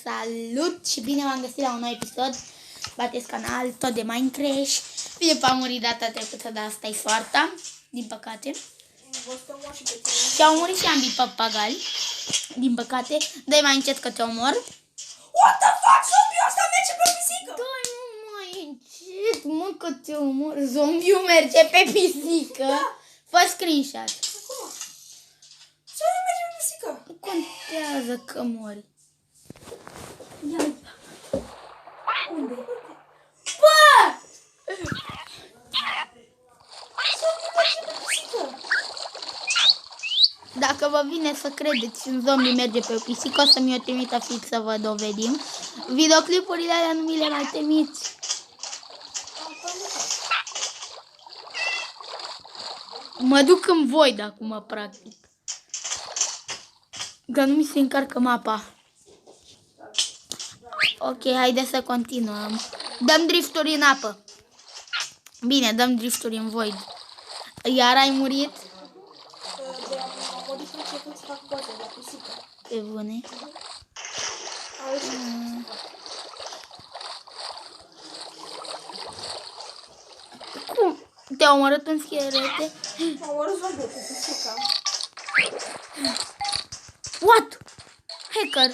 Salut și bine v-am găsit la un nou episod. Bateți canal, tot de Minecraft. Bine, a murit data trecută, dar asta e soarta, din păcate. Și au murit și ambii papagali, din păcate. Dă-i mai încet că te omor. What the fuck? Zombiul ăsta merge pe pisică! Dă-i mai încet, mă, că te omor. Zombiul merge pe pisică. Da. Fă screenshot. Acum. Zombiul merge pe pisică. Nu contează că mori. Ia. Unde? Bă! Zombiul merge pe pisică. Dacă vă vine să credeți un zombie merge pe o pisică, o să-mi o trimită fix să vă dovedim. Videoclipurile alea nu mi le mai trimiți. Mă duc în void acum, practic. Că nu mi se încarcă mapa. Ok, haide să continuăm. Dăm drifturi în apă. Bine, dăm drifturi în void. Iar ai murit? Am murit început să fac poze la pisică. Pe bune. Cum? Te-au omorât în schelete? M-am omorât zombiul cu pisica. What? Hacker!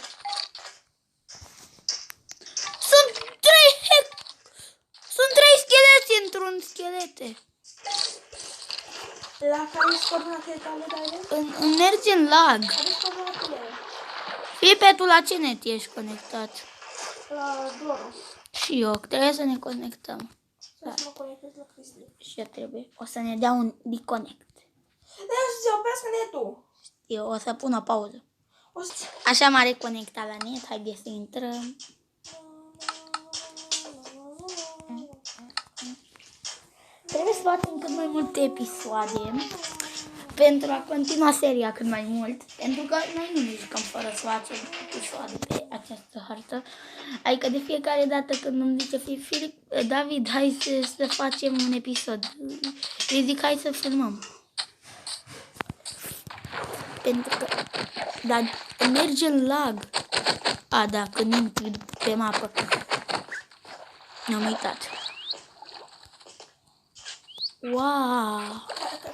Sunt trei schelete într-un schelete. La care ești coordonatele tale, Daile? Merge în lag. Care ești coordonatele? Filipe, tu la ce net ești conectat? La Doro. Și eu, trebuie să ne conectăm. Să mă conectez la Cristi. Și eu trebuie. O să ne dea un disconnect. Dar să se oprească netul. Eu o să pun o pauză. O să... Așa m-a reconectat la net. Haide să intrăm. Trebuie să facem cât mai multe episoade pentru a continua seria cât mai mult. Pentru că noi nu ne jucăm fără să facem episoade pe această hartă. Adică de fiecare dată când îmi zice Filip, David, hai să facem un episod. Îi zic, hai să filmăm. Pentru că dar merge în lag. A, da, când intri pe mapă. Ne-am uitat. Wow!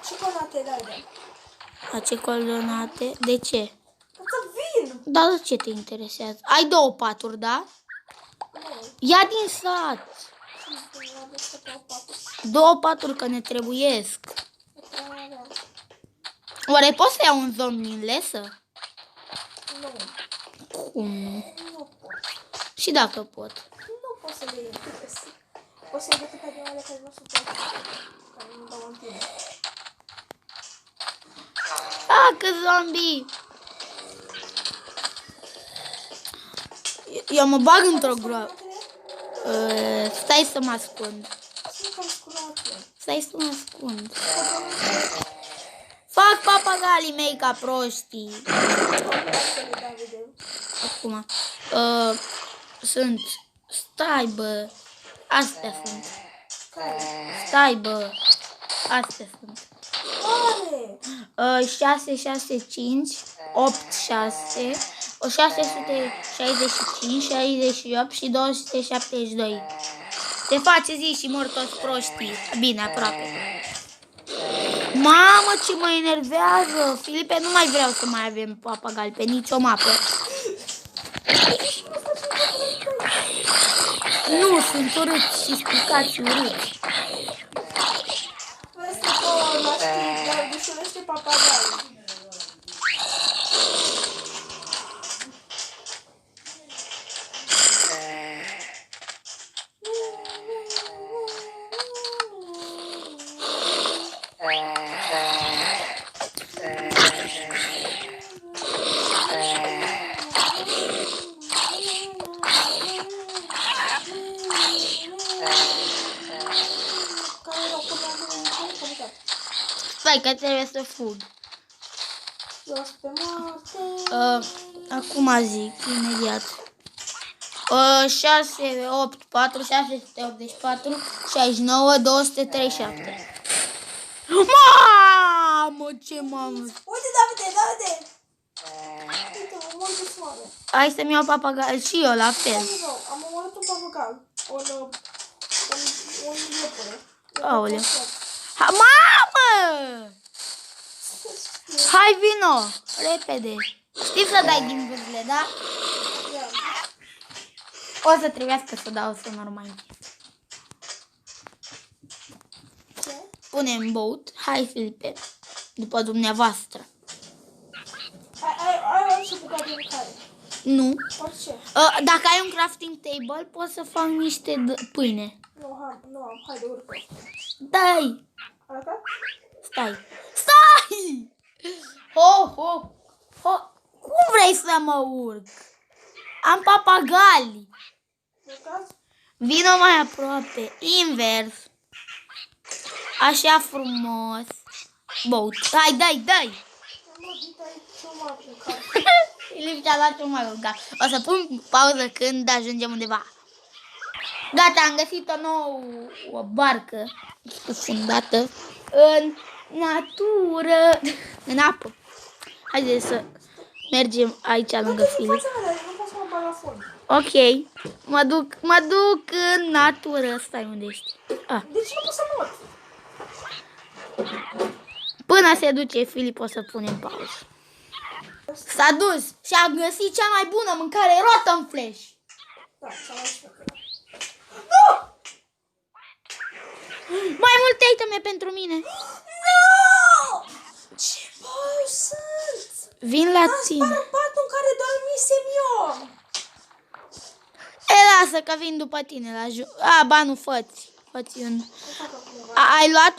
Ce coordonate, Daile? La ce coordonate? De ce? Că vin! Dar de ce te interesează? Ai 2 paturi, da? Ia din sat! 2 paturi că ne trebuiesc. Oare poți să iau un zombie în lesă? Nu. Cum? Nu pot. Și dacă pot? Nu pot să le iei. Poți să iei decât animale care nu sunt foarte, care nu dau în tine. Ah, că zombie! Eu mă bag într-o groapă. Stai să mă ascund. Sunt cam scurate. Stai să mă ascund. Fac papagalii mei ca proștii. Acum. Sunt. Stai, bă. Astea sunt. Stai, bă. Astea sunt. Care? 6, 6, 5, 8, 6, 665, 68 și 272. Te face zi și mor toți proștii. Bine, aproape. Mamă, ce mă enervează! Filipe, nu mai vreau să mai avem papagali pe nicio mapă. Nu, sunt urâți și spicați urâți. Vezi că la știi, dar dușurește papagalii. Stai că trebuie să fug. Jos pe moarte. Acum zic, imediat. 6, 8, 4, 684, 69, 237. Mamă, ce mamă! Uite, Davide, Davide! Uite, mă mor de moare. Hai să-mi iau papagal și eu la fel. Nu, am omorât un papagal. Un iepure. Aoleu. Mamă! Hai, vino! Repede! Știi să dai din vârfle, da? Da. O să trebuiască să dau sonor mai încet. Ce? Punem boat. Hai, Filipe. După dumneavoastră. Ai și bucată de mâncare. Nu. Orice. Dacă ai un crafting table, poți să fac niște pâine. Nu am. Haide, urcă. Dai! Arătat? Stai! Stai! Ho! Cum vrei să mă urc? Am papagali. Urcați? Vino mai aproape. Invers. Așa frumos. Boat. Hai, dai! Mă, dita aici și m-am urcat. Filip și-a luat un mai urcat. O să pun pauză când ajungem undeva. Gata, am găsit o nouă barcă scufundată în natură, în apă. Haideți să mergem aici lângă Filip. Fața mea, nu pot să mă bag la fund. Ok, mă duc în natură. Stai, unde ești? De ce nu pot să mor? Până se duce Filip o să punem pauză. S-a dus și a găsit cea mai bună mâncare, rotten flash. Da, s-a mai șmecheră. Mai multe iteme pentru mine. Nu! Ce boi sunt? Vin la tine. Am patul în care dormisem eu. Lasă că vin după tine la ba nu, fă-ți un... Fac acum. Ai luat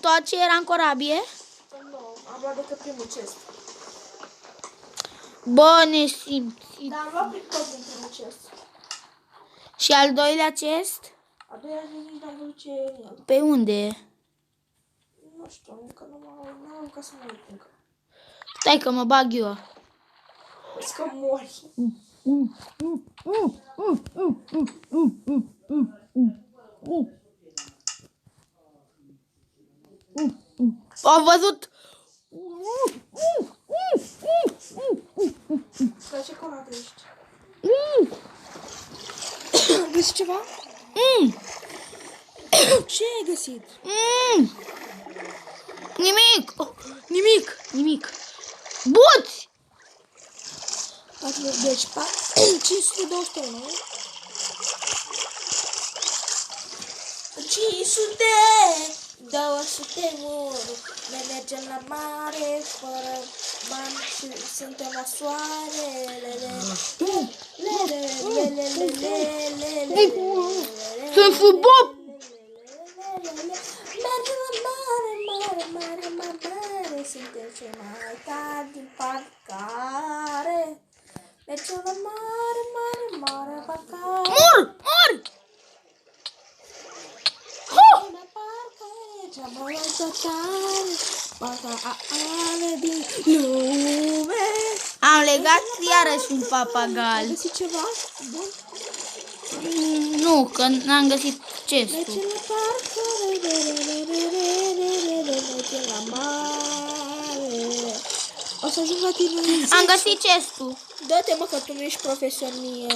tot ce era în corabie? Nu, am luat decât primul chest. Bă, nesimțit. Dar am luat tot din primul chest. Și al doilea chest? A doua zi nici n-am văzut ce e în el. Pe unde? Nu știu, încă n-am încă să mă uit încă. Stai că mă bag eu. Vezi că mori. Am văzut. Dar ce corabă ești? Găsi ceva? Ce ai găsit? Nimic. Buți! Deci, 521. 200 muru. Ne mergem la mare fără bani și suntem la soare. Sunt sub Bob! Mergem la mare, suntem cei mai tari din parcare. Mergem la mare, parcare. Mor! Cea mai altă tare, parcare din lume. Am legat iarăși un papagal. Ai găsit ceva? Bun. Nu, că n-am găsit chestul. Mergem la parcare, mergem la mare. O să ajung la tine. Am găsit chestul. Dă-te, mă, că tu nu ești profesionist.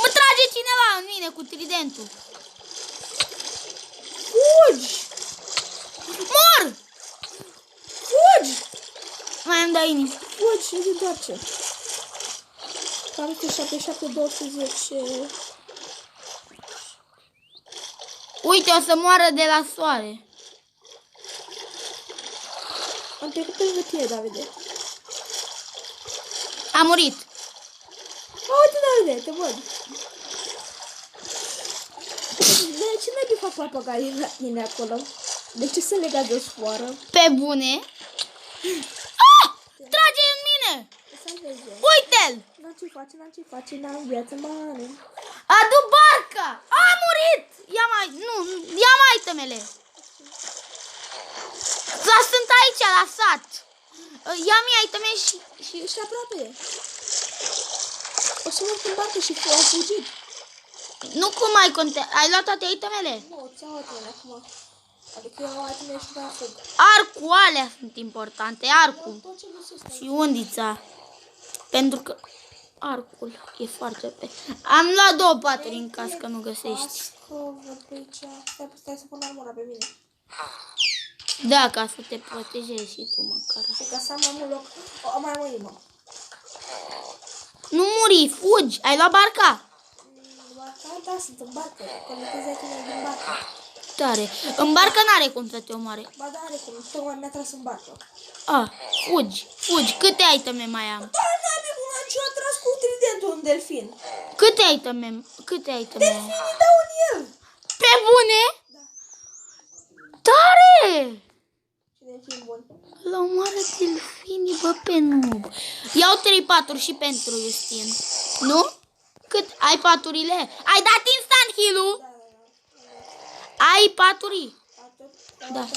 Mă trage cineva în mine cu tridentul. Fugi! Mor! Fugi! Mai îmi dai inimi. Fugi și se întoarce. 477, 210. Uite, o să moară de la soare. Am trecut pe lângă tine, Davide. A murit. Uite, Davide, te văd. De ce n-ai fac papagalii la tine acolo? De ce se legați de o sfoară? Pe bune. Trage în mine. Uite-l. N-am ce face, n-am viață mare. Adu barca. A murit. Ia mai temele. Sunt aici la sat. Ia-mi iteme Și ești aproape. O să mă în barcă și au fugit. Nu cum mai contează. Ai luat toate itemele? Nu, ți-au itemele acum. Adică eu am itemele și vreau fug. Arcul alea sunt importante. Arcul. Tot ce găsesc. Și undița. Pentru că arcul e foarte pe... Am luat 2 paturi în caz că nu găsești. Cască, văd pe aici. Stai să pun armura pe mine. Da, ca să te protejezi și tu măcar. Și ca să am mai mult loc. O, mai am o inimă. Nu muri, fugi! Ai luat barca? Barca? Da, sunt în barcă. Conectezi aici din barcă. Tare. În barcă n-are cum să te omoare. Ba da, are cum. Tocmai mi-a tras în barcă. Ah, fugi, fugi. Câte iteme mai am? Doamne, nebuna, ce a tras cu tridentul un delfin. Câte iteme mai am? Delfinii dau în el. Pe bune? Da. Tare! Ce delfin bun. La omoară delfinii, bă, pe noob. Iau 3 paturi și pentru Justin. Nu? Cât? Ai paturile? Ai dat instant heal-ul? Da. Ai paturi? Atât? Da.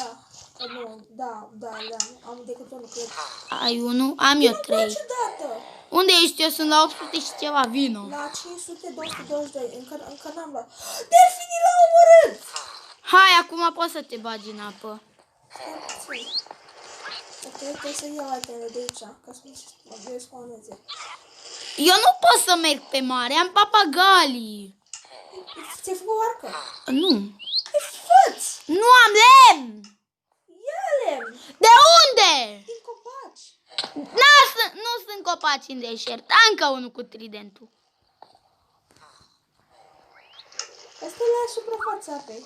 Nu, da. Am decât unul, cred. Ai 1? Am eu 3. Niciodată. Unde ești? Eu sunt la 800 și ceva, vino. La 500, 222. Încă n-am luat. Delfinii l-au omorât! Hai, acum poți să te bagi în apă. Trebuie să iau itemele de aici, ca să mă desconeze. Eu nu pot să merg pe mare, am papagalii. Ți-ai făcut o arcă? Nu. E făți! Nu am lemn. Ia lemn! De unde? Din copaci! Nu sunt copaci în deșert. Încă unul cu tridentul. Asta e la suprafața apei.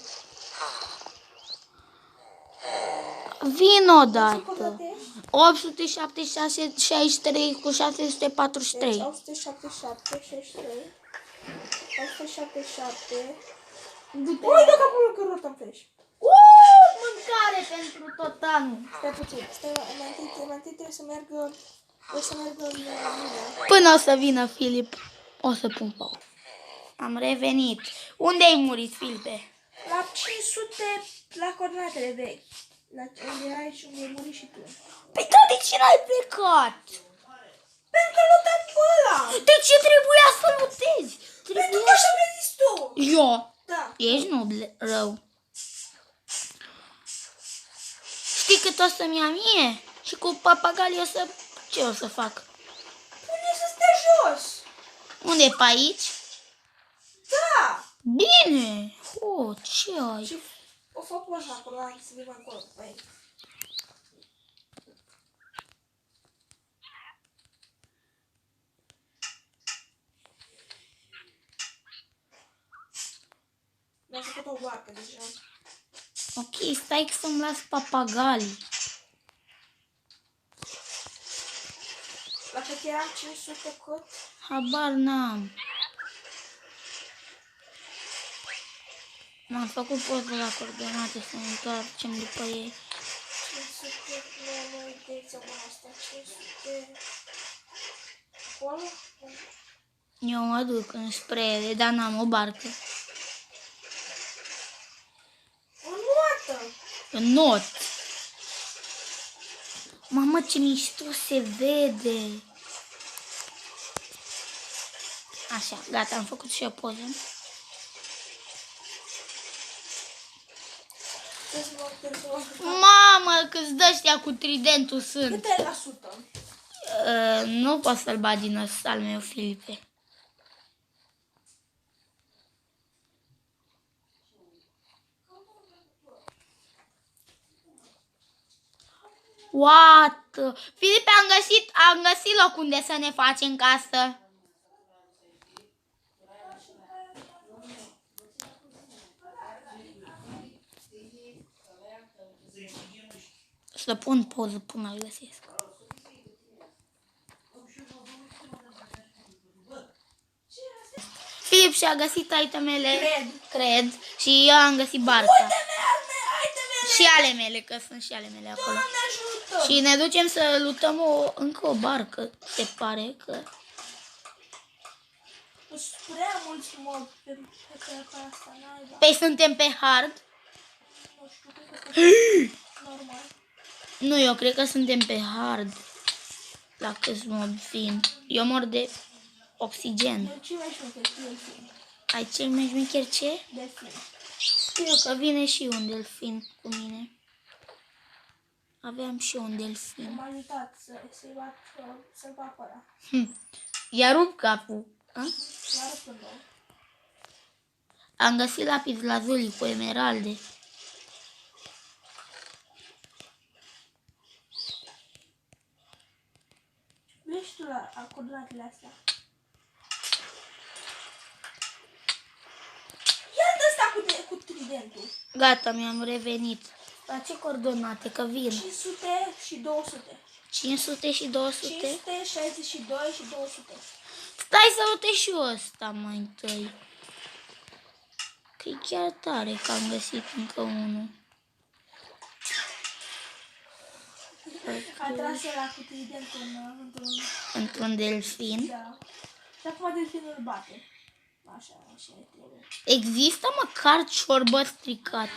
Vin odată. Cât ești? 876, 63 cu 643. Deci 877, 63, 877. Ui, de capul că rot am flash. Mâncare pentru tot anul. Stai puțin, mai întâi trebuie să meargă în mine. Până o să vină Filip, o să pun pauză. Am revenit. Unde ai murit, Filipe? La 500, la coordonatele vechi. La unde erai și unde ai murit și tu. Păi da, de ce n-ai plecat? Pentru că l-am dat pe ăla. De ce trebuia să lutezi? Pentru că așa mi-ai zis tu. Eu? Da. Ești rău. Știi cât o să-mi ia mie? Și cu papagalii o să... Ce o să fac? Pune să stea jos. Unde, pe aici? Da. Bine! Ce ai? Și o fac pe așa, acolo, să vedem acolo, pe aici. Mi-am făcut o barcă deja. Ok, stai că să-mi las papagalii. La cât eram 500 cât? Habar n-am. M-am făcut poză la coordonate să ne întoarcem după ei. 500, nu e direcția bună asta, 500... Acolo? Eu mă duc înspre ele, dar n-am o barcă. O notă! În not. Mamă, ce mișto se vede. Așa, gata, am făcut și o poză. Mamă, câți de-aștia cu tridentul sunt. Câte la sută? Nu poți să-l bagi în ăsta al meu, Filipe. What? Filipe, am găsit loc unde să ne facem casă. Să pun poză până îl găsesc. Filip și-a găsit itemele, cred, și eu am găsit barca. Uite-mi Și ale mele, că sunt și ale mele acolo. Doamne ajută! Și ne ducem să lutăm încă o barcă, se pare că... Sunt prea mulți mobi pe asta, naiba. Păi suntem pe hard? Nu știu, cred că normal. Nu, eu cred că suntem pe hard. La câți mobi fiind. Eu mor de oxigen. Eu ce mai șmecher? Delfin. Ai cel mai șmecher ce? Delfin. Știu că vine și un delfin cu mine. Aveam și eu un delfin. M-a ajutat să-i bat, să-l fac pe ăla. I-a rupt capul. A? L-a rupt în două. Am găsit lapis lazuli cu emeralde. Vezi tu la coordonatele astea. Ia-te ăsta cu tridentul. Gata, mi-am revenit. La ce coordonate? Că vin. 500 și 200. 500 și 200? 562 și 200. Stai să uite și eu ăsta mai întâi. Că e chiar tare că am găsit încă unul. A tras ăla cu tridentul Într-un delfin. Da. Și acum delfinul îl bate. Așa trebuie. Există măcar ciorbă stricat.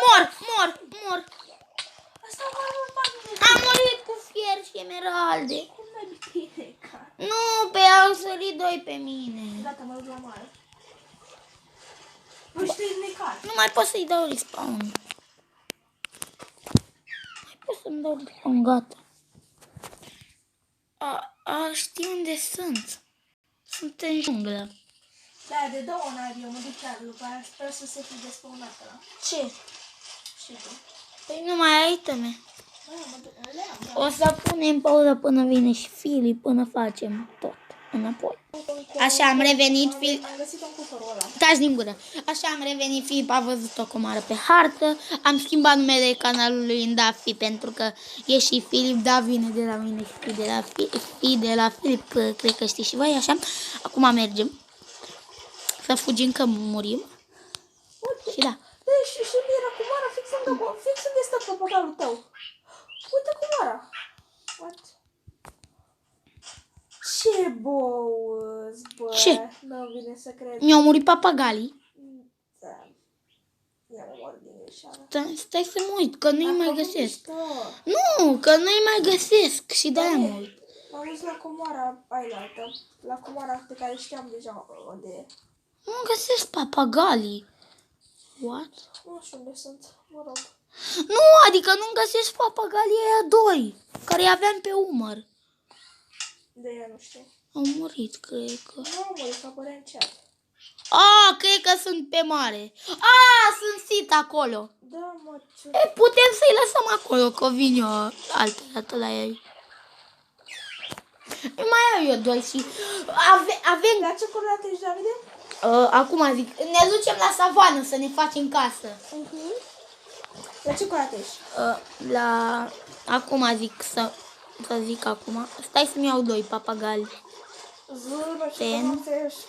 Mor. Asta mă bate. Am murit cu fier și emeralde. Cum mai bine ca? Nu, pe au sărit doi pe mine. Gata, mă duc la mare. Nu știi necat. Nu mai pot să-i dau respawn. Mai pot să-mi dau respawn, gata. Știi unde sunt. Sunt în junglă. Da, de două ori eu mă duc chiar după aia. Sper să se fi despawnat ăla. Ce? Și tu? Păi nu mai ai iteme. Mă duc, le am, da. O să punem pauză până vine și Filip, până facem tot înapoi. Așa am revenit, Filip. Am găsit un cufărul ăla. Taci din gură. Așa am revenit, Filip a văzut o comară pe hartă. Am schimbat numele canalului în Dafi pentru că e și Filip, da, vine de la mine și de la Filip, că cred că știi și voi, așa. Acum mergem să fugim că murim. Uite. Și da. Și era comoara fix unde stă papagalul tău. Uite comoara. What? Ce bouz, bă. Ce? Nu vine să cred. Mi-au murit papagalii. Da. Ia mor din greșeală. Stai să mă uit, că nu-i mai Acum găsesc. mișto. Nu, că nu-i mai găsesc și de-aia mă uit. M-am dus la comoara ailaltă. La comoara pe care știam deja unde e. Nu găsesc papagalii. What? Nu știu unde sunt, mă rog. Nu, adică nu găsesc papagalii aia doi, care i aveam pe umăr. De ea nu știu. Au murit, cred că. Nu am murit, că apărea în chat. Cred că sunt pe mare. Sunt sit acolo. Da, mă, ce... Putem să-i lăsăm acolo, că vin eu altă dată la ei. Mai au eu doi și avem... La ce coordonate ești, Davide? Acum zic, ne ducem la savană să ne facem casă. La ce coordonate ești? Acum zic să zic acum. Stai să-mi iau doi papagali. Zură, ce Ten. coordonate ești?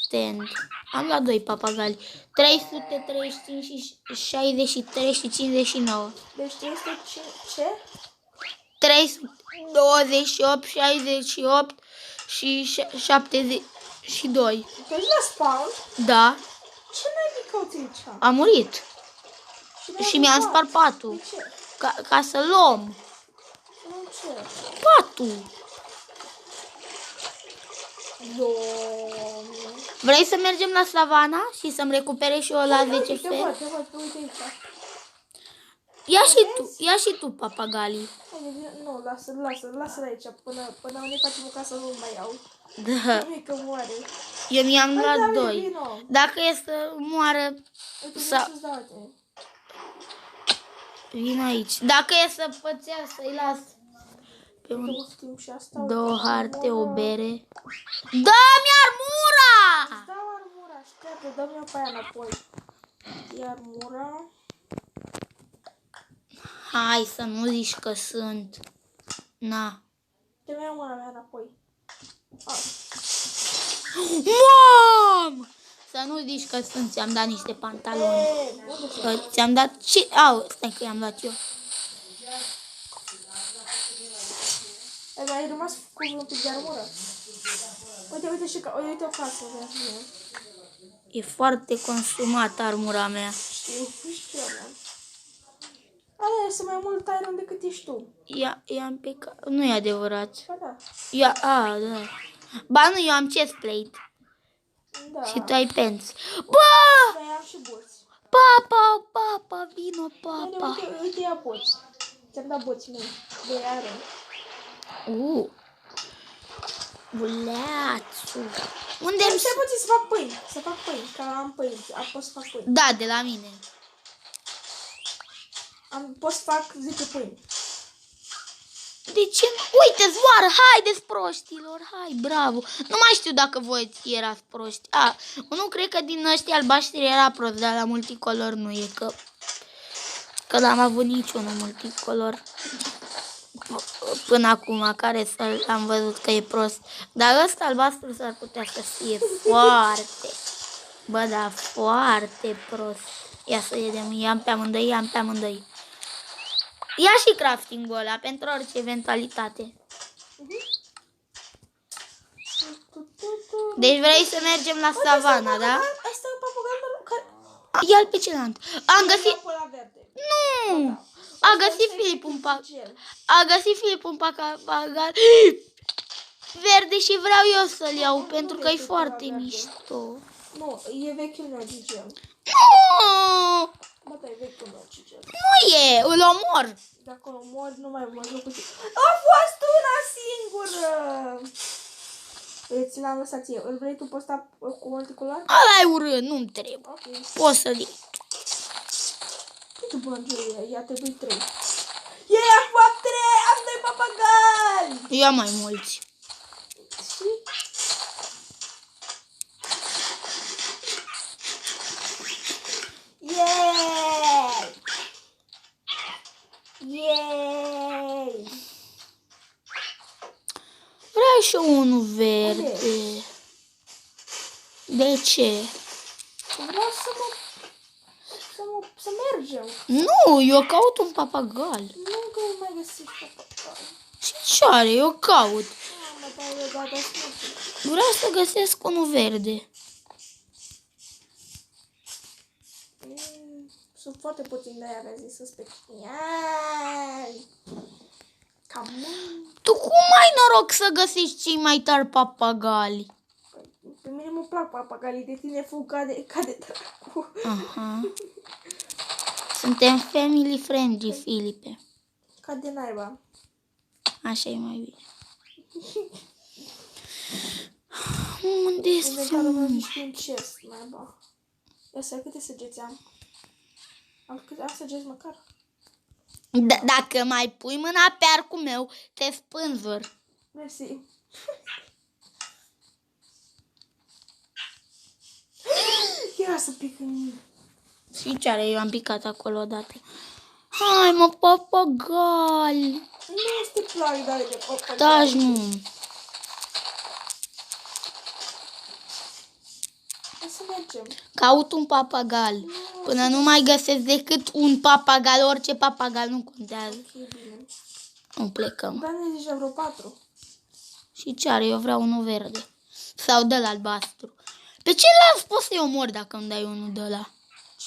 Stand. Am luat doi papagali. 335 și 63 și 59. Deci este ce? 328, 68 și 72. Tu ești la spawn? Da, Ce n-ai cauți aici? a murit. Și mi-am spart patul. De ce? Ca să luăm. Nu ce? Patul. Doamne. Vrei să mergem la savana și să-mi recuperez și eu la 10 Te fel? văd, uite aici. Ia și tu papagalii. Nu, lasă aici. Până ne facem o casă, nu mai iau. Da. Nu e că moare. Eu mi-am Hai, luat David, doi. vino. Dacă e să moară, Uite, Sa- să-ți dau, uite. vin aici. Dacă e să pățea, să-i las pe un... Două schimb și asta. Două uite, harte, o armură. bere. Dă-mi armura! Îți dau armura, așteaptă, dă-mi-o pe aia înapoi. E armura. Hai să nu zici că sunt. Na. Dă-mi armura mea înapoi. Mam! Să nu zici că sunt, ți-am dat niște pantaloni. Unde sunt? Că ți-am dat ce... Stai că i-am dat eu. Ai mai rămas cu un pic de armură? Uite și uite o casă. E foarte consumată armura mea. Știu eu. Aia este mai mult iron decât ești tu. I-am picat. Nu e adevărat. Ba da. Da. Ba nu, eu am chestplate. Da. Și tu ai pants. Bă! Mai am și burți. Papa, vino, papa. Uite, ia boți. Ți-am dat boți mei. De iară. Buleațu. Unde Stai puțin să fac pâini. Să fac pâini, că am pâini. Pot să fac pâini. Da, de la mine. Pot să fac 10 pâini. De ce nu? Uite, zboară, haideți proștilor, hai, bravo. Nu mai știu dacă voi erați proști. Nu cred că din ăștia albaștri era prost, dar la multicolor nu e, că n-am avut niciunul multicolor până acum, care am văzut că e prost. Dar ăsta albastru s-ar putea să fie foarte, da, foarte prost. Ia să vedem, i-am pe amândoi. Ia și crafting-ul ăla pentru orice eventualitate. Deci vrei să mergem la savana, da? Asta e un papagal care... Ia-l pe celălalt. Am găsit... Nu! A găsit Filip un papagal verde și vreau eu să-l iau pentru că e foarte mișto. Nu, e vechiul meu, Gigel. Nu! Bă, da, e vechiul meu, Gigel. Nu e, îl omor. Dacă îl omor, nu mai mă joc cu tine. A fost una singură! Îți l-am lăsat eu. Îl vrei tu posta cu multicolor? Ăla e urât, nu-mi trebuie. Ok. Poți să-l iei. Câte bănțurile? I-a trebuit 3. Yeah, fac 3! Am 2 papagali! Ia mai mulți. Și? Yay! Yay! Vreau și eu unul verde. De ce? Vreau să mergem. Nu, eu caut un papagal. Nu că mai găsești papagal. Și ce are? Eu caut. Mă, dar eu gata să Vreau să găsesc unul verde. Sunt foarte puțin de aia, mi-a zis să speciali. Cam Tu cum ai noroc să găsești cei mai tari papagali? pe mine mă plac papagalii, de tine fug ca de dracu. Aha. Suntem family friendly, Filipe. Ca de naiba. Așa e mai bine. Unde Inventarul meu sunt? și un chest, naiba. Ia să câte săgeți am? Am săgeți măcar? Dacă mai pui mâna pe arcul meu, te spânzur. Mersi. Ia să pic în mine. Și ce are? Eu am picat acolo odată. Hai mă, papagali. Nu este plaga de papagali. Taci nu. Hai să mergem. Caut un papagal. Până nu mai găsesc decât un papagal, orice papagal nu contează. Ok, bine. Nu plecăm. Dar ne deja vreo 4. Și ce are? Eu vreau unul verde. Sau de la albastru. Pe celălalt pot să-i omor dacă îmi dai unul de la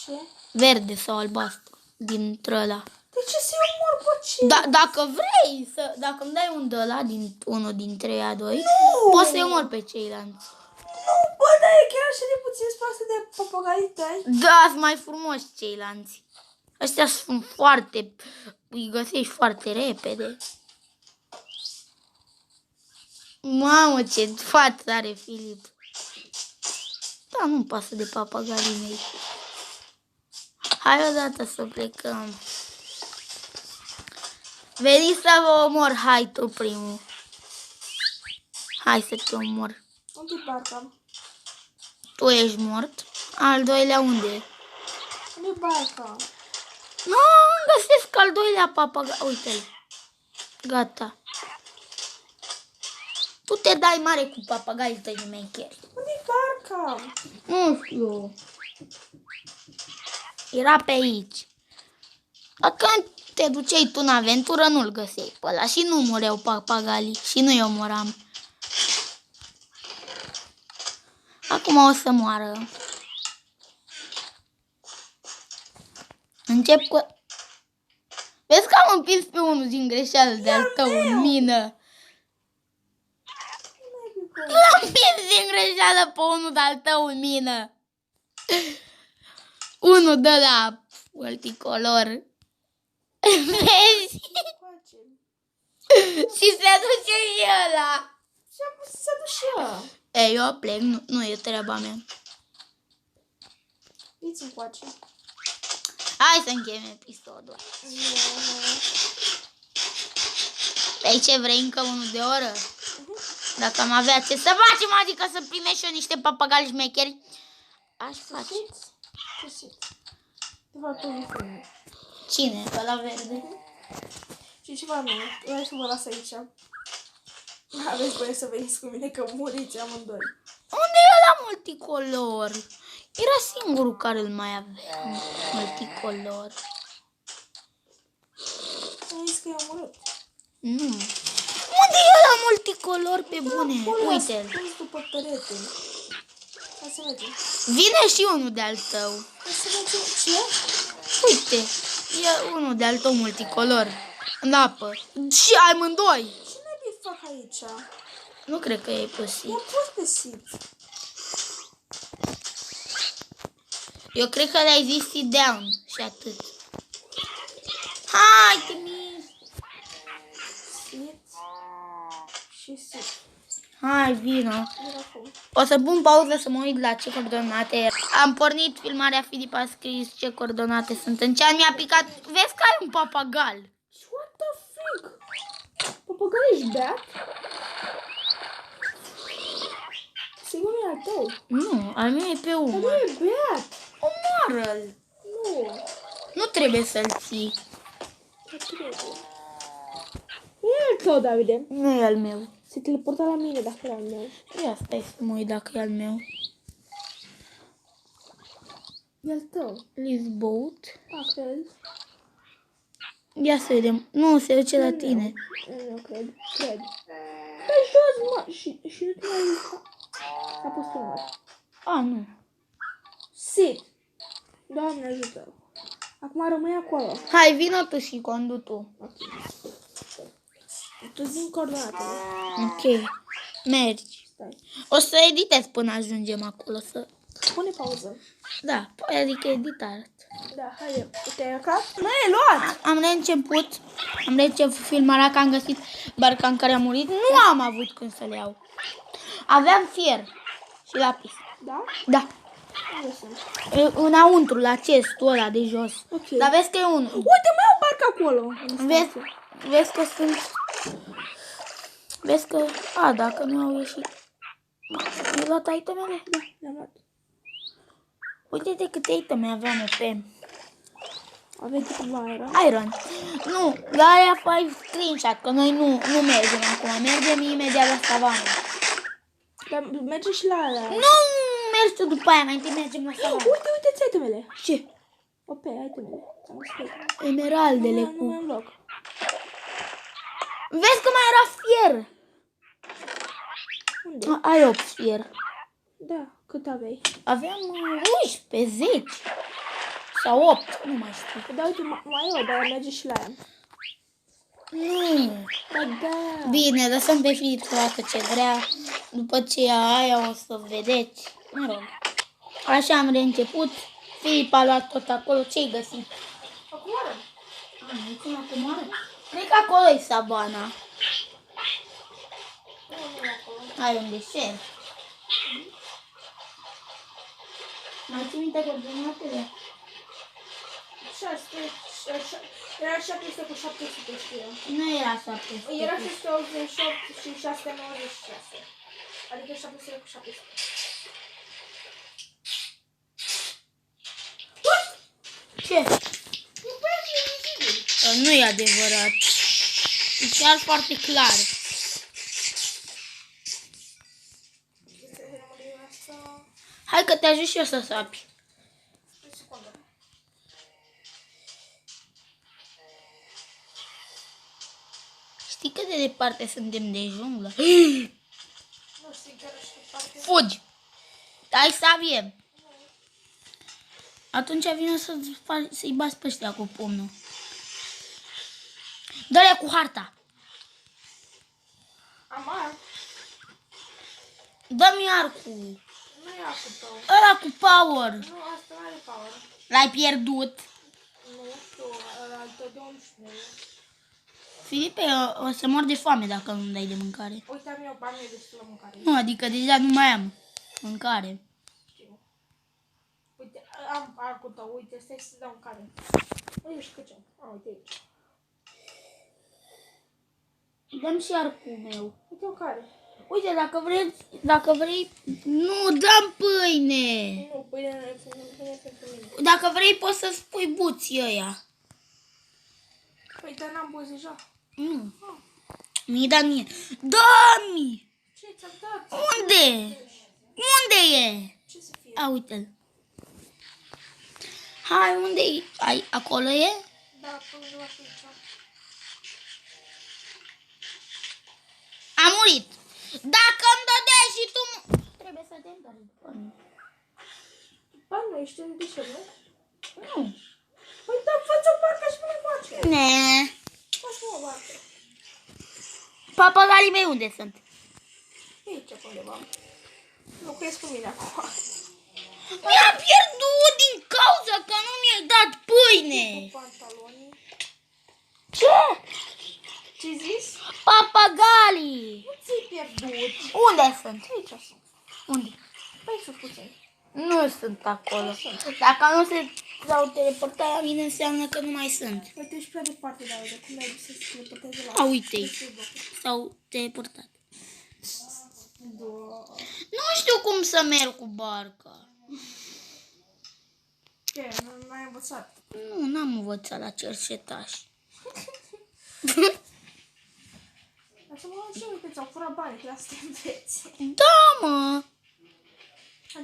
Ce? verde sau albastru. Dintre ăla. De ce să-i omor pe ce? Dacă vrei, dacă îmi dai un de la unul dintre ea doi, Nu! poți să-i omor pe ceilalți. Nu, bă, dar e chiar așa de puțin spațiu de papagalii tăi. Da, sunt mai frumoși ceilalți. Ăștia sunt foarte... Îi găsești foarte repede. Mamă, ce față are Filip. Da, nu-mi pasă de papagalii mei. Hai odată să plecăm. Veniți să vă omor. Hai tu primul. Hai să te omor. Unde barca? Tu ești mort. Al doilea unde e? Unde barca? Nu, găsesc al doilea papagal. Uite-l. Gata. Tu te dai mare cu papagalii tăi de mencheri. Unde barca? Nu știu. Era pe aici. Dacă te duceai tu în aventură, nu-l găseai pe ăla. Și nu mureau papagalii. Și nu-i omoram. Acum o să moară. Încep cu... Vezi că am împins pe unul din greșeală de-al tău în mină. L-am împins din greșeală pe unul de-al tău în mină. Unul de la multicolor. Vezi? Face. Și se duce și ăla. Și-a pus să duc și ăla. Ei, eu plec, nu e treaba mea. Uite-ți încoace. Hai să încheiem episodul. Păi ce, vrei încă unul de oră? Dacă am avea ce să facem, adică să primești și eu niște papagali șmecheri, aș face. De fapt, tot diferit. Cine? Ăla verde? Și ceva nu. Vreau să mă las aici. Aveți voie să veniți cu mine că muriți amândoi. Unde e ăla multicolor? Era singurul care îl mai avea multicolor. Am zis că i-am murit. Nu. Unde e ăla multicolor pe bune? Uite-l. Pus după perete. Hai să mergem. Vine și unul de-al tău. Hai să mergem. Ce? Uite, e unul de-al tău multicolor. În apă. Și amândoi. Ce nebii fac aici? Nu cred că e posibil. I-am pus pe sit. Eu cred că le-ai zis sit down și atât. Hai, Timi! Sit. Și sit. Hai, vină. Vin acum. O să pun pauză să mă uit la ce coordonate. Am pornit filmarea, Filip a scris ce coordonate sunt. În ce mi-a picat. Vezi că ai un papagal. What the fuck? Papagal ești beat? Sigur nu e al tău. Nu, al meu e pe Dar nu umăr. e beat. Omoară-l. Nu. Nu trebuie să-l ții. Nu trebuie. Nu e al tău, Davide. Nu e al meu. Se teleporta la mine dacă era al meu. Ia stai să mă uit dacă e al meu. E al tău. Lisboat. Cred. Ia să vedem. Nu, se duce la tine. Nu cred. Cred. Stai jos, mă. Și nu te mai... S-a pus număr. A, nu. Sit. Doamne ajută. Acum rămâi acolo. Hai, vină tu și condu tu. Ok. Tu zi coordonatele. Ok. Mergi. Stai. O să editez până ajungem acolo să... Pune pauză. Da, adică editat. Da, haide. Te-ai urcat? Nu e luat. Am reînceput filmarea că am găsit barca în care a murit. Nu am avut când să le iau. Aveam fier și lapis. Da? Da. Unde sunt? Înăuntru, la cestul ăla de jos. Ok. Dar vezi că e unul. Uite, mai e o barcă acolo. Vezi că sunt... Vezi că... A, dacă nu au ieșit... Mi-ai luat itemele? Da, le-am luat. Uite-te câte iteme aveam pe... Aveți ceva era? Iron. Nu, la aia fai screenshot, că noi nu mergem acum. Mergem imediat la savană. Dar merge și la alea. Nu mergi tu după aia, mai întâi mergem la savană. Uite-ți itemele. Ce? Ope, itemele. Ți-am spus. Emeraldele Nu cu... am loc. Vezi că mai era fier. Unde? Ai 8 fier. Da, cât aveai? Aveam 11, 10. Sau 8, nu mai știu. Da, uite, mai e o, dar merge și la ea. Nu. Da, da. Bine, lăsăm pe Filip să facă ce vrea. După ce aia o să vedeți. Mă rog. Așa am reînceput. Filip a luat tot acolo. Ce-ai găsit? Acum Cred că acolo e savana. Ai un deșert. Mai ții minte coordonatele? 600, era 700 cu 700, știu. Nu era 700. Era 688 și 696. Adică 700 cu 700. Ce? Nu e adevărat. E chiar foarte clar. Hai că te ajut și eu să sapi. Știi cât de departe suntem de junglă? Fugi! Hai să avem. Atunci vine să-i bați pe ăștia cu pumnul. Dă-le cu harta. Am arc. Dă-mi arcul. Nu e acul tău. Ăla cu power. Nu, asta nu are power. L-ai pierdut. Nu știu, ăla al tău de unde știu eu. Filipe, o să mor de foame dacă nu-mi dai de mâncare. Uite, am eu bani destulă mâncare. Nu, adică deja nu mai am mâncare. Știu. Uite, am arcul tău, uite, stai să-ți dau mâncare. Uite și cât uite aici. Dăm și arcul meu. Uite mâncare. Uite, dacă vrei, nu, dăm pâine. Nu, pâine pentru mine. Dacă vrei, poți să spui buții ăia. Păi, dar n-am pus deja. Nu. Mi-i da mie. Da-mi! Ce ți-am dat? Unde? Unde e? Ce să fie? A, uite-l. Hai, unde e? Ai, acolo e? Da, până la aici. A murit. Dacă îmi dădeai și tu... Trebuie să te întorci. Ba, nu, ești în bișor, nu? Nu. Păi, da, faci o barcă și mă face. Ne. Faci o barcă. Papagalii mei unde sunt? Aici, undeva. Locuiesc cu mine acum. Mi-am pierdut din cauza că nu mi-ai dat pâine. Cu pantaloni. Ce? Ce-ai zis? Papagalii. Nu ți-ai pierdut. Unde sunt? Aici sunt. Unde? Păi, sus puțin. Nu sunt acolo. Dacă nu se s-au teleportat la mine, înseamnă că nu mai sunt. Uite, ești prea departe de aici. Cum ai să se teleporteze la... A, uite-i. S-au teleportat. Nu știu cum să merg cu barca. Ce? Nu ai învățat? Nu, n-am învățat la cercetaș. Așa mă, ce uite, ți-au furat bani, trebuia să te înveți. Da, mă.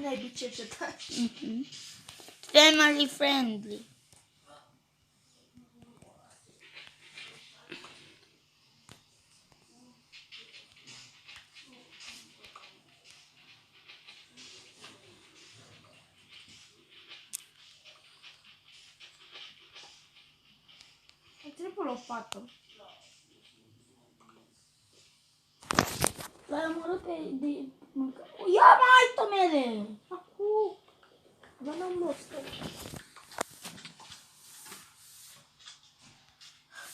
N-ai bice ce taci. Family friendly. Îi trebuie o fată. L-ai omorât pe... Ia mai, Tomele! Acum. Dar n-am mort.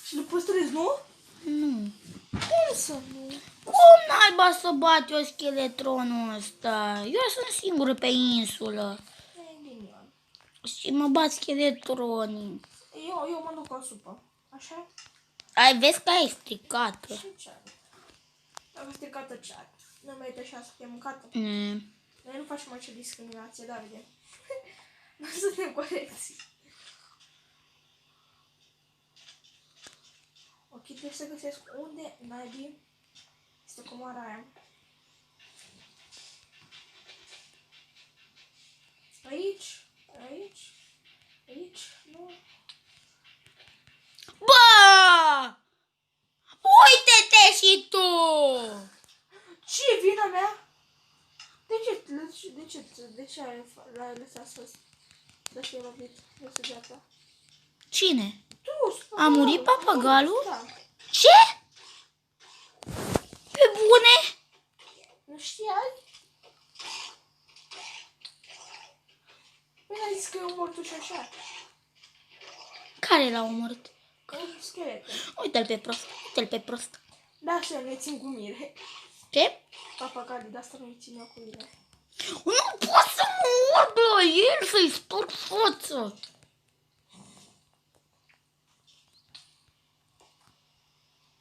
Și nu păstrezi, nu? Nu. Cum să nu? Cum naiba să bate o scheletronul ăsta? Eu sunt singură pe insulă. E ghinion. Și mă bat scheletronii. Eu mă duc o supă. Așa? Ai, vezi că ai stricat-o. Și ce are? Dacă stricată ce are? Nu mai așa să fie mâncată. Noi nu facem aici discriminație, Davide. Nu suntem corecți. Ok, trebuie să găsesc unde naibii este comoara aia. Aici, aici, aici, nu. Bă! Uite-te și tu! Ce vina mea? De ce l-ai lăsat să fie lovit de săgeata? Cine? Tu, A murit papagalul? Da. Ce? Pe bune? Nu știai? Păi n-ai zis că eu mor tu și așa. Care l-a omorât? Un schelet. Uite-l pe prost, uite-l pe prost. Da, așa, ne țin cu mine. Ce? Papagalii, de asta nu-i țin eu cu mine. Nu pot să mă urc la el să-i spurg față.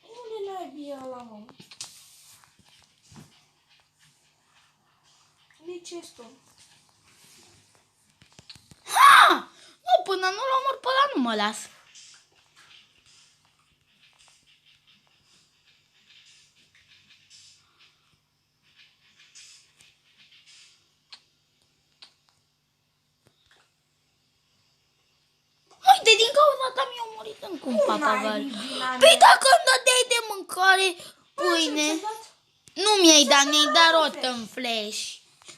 Unde n-ai bie ăla, mă? Nici estul. Ha! Nu, până nu-l omor pe ăla nu mă las. Uite, din cauza ta mi-a murit încă un papagal. Păi dacă îmi dădeai de mâncare, pâine, nu mi-ai dat, mi-ai dat rot în flash.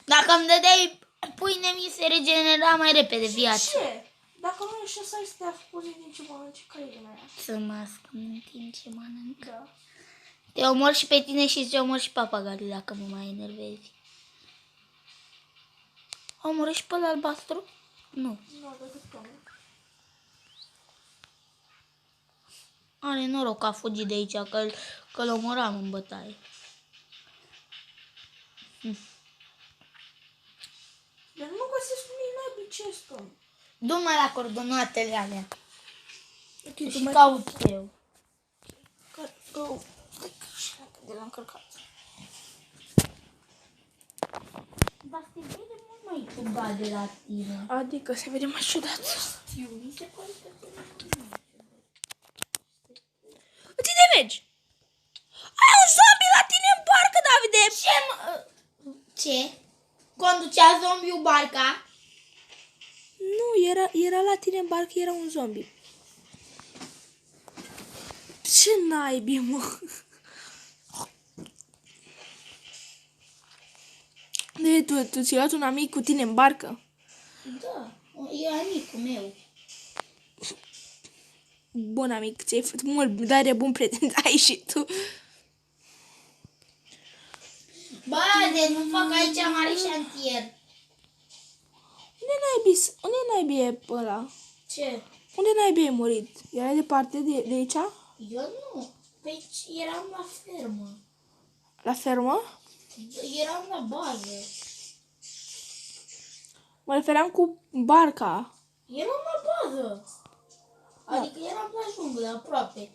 Dacă îmi dădeai pâine, mi se regenera mai repede viața. Ce? Dacă nu ești așa, să te ascunzi din ce mănânci, care e mea? Să mă ascund în timp ce mănânc. Da. Te omor și pe tine și te omor și papagalii dacă mă mai enervezi. Omoră și pe ăla albastru? Nu. Nu, decât Tom. Are noroc că a fugit de aici, că-l omoram în bătaie. Dar nu găsesc cum e naibii chest-ul. Du-mă la coordonatele alea. Ok, Și caut eu. De l-am încărcat. Dar se vede mult mai ciudat de la tine. Adică se vede mai ciudat. Știu, mi se pare că se vede mai ciudat. Îți damage! Ai un zombie la tine în barcă, Davide! Ce, mă? Ce? Conducea zombiul barca? Nu, era la tine în barcă, era un zombie. Ce naibii, mă? De tu ți-ai luat un amic cu tine în barcă? Da, e amicul meu. Bun amic, ți-ai făcut mult, dar de bun prieten ai și tu. Bă, de nu fac aici mare șantier. Unde naibii e ăla? Ce? Unde naibii ai murit? Era departe de aici? Eu nu. Păi eram la fermă. La fermă? Eram la bază. Mă refeream cu barca. Eram la bază. Adică eram la junglă, aproape.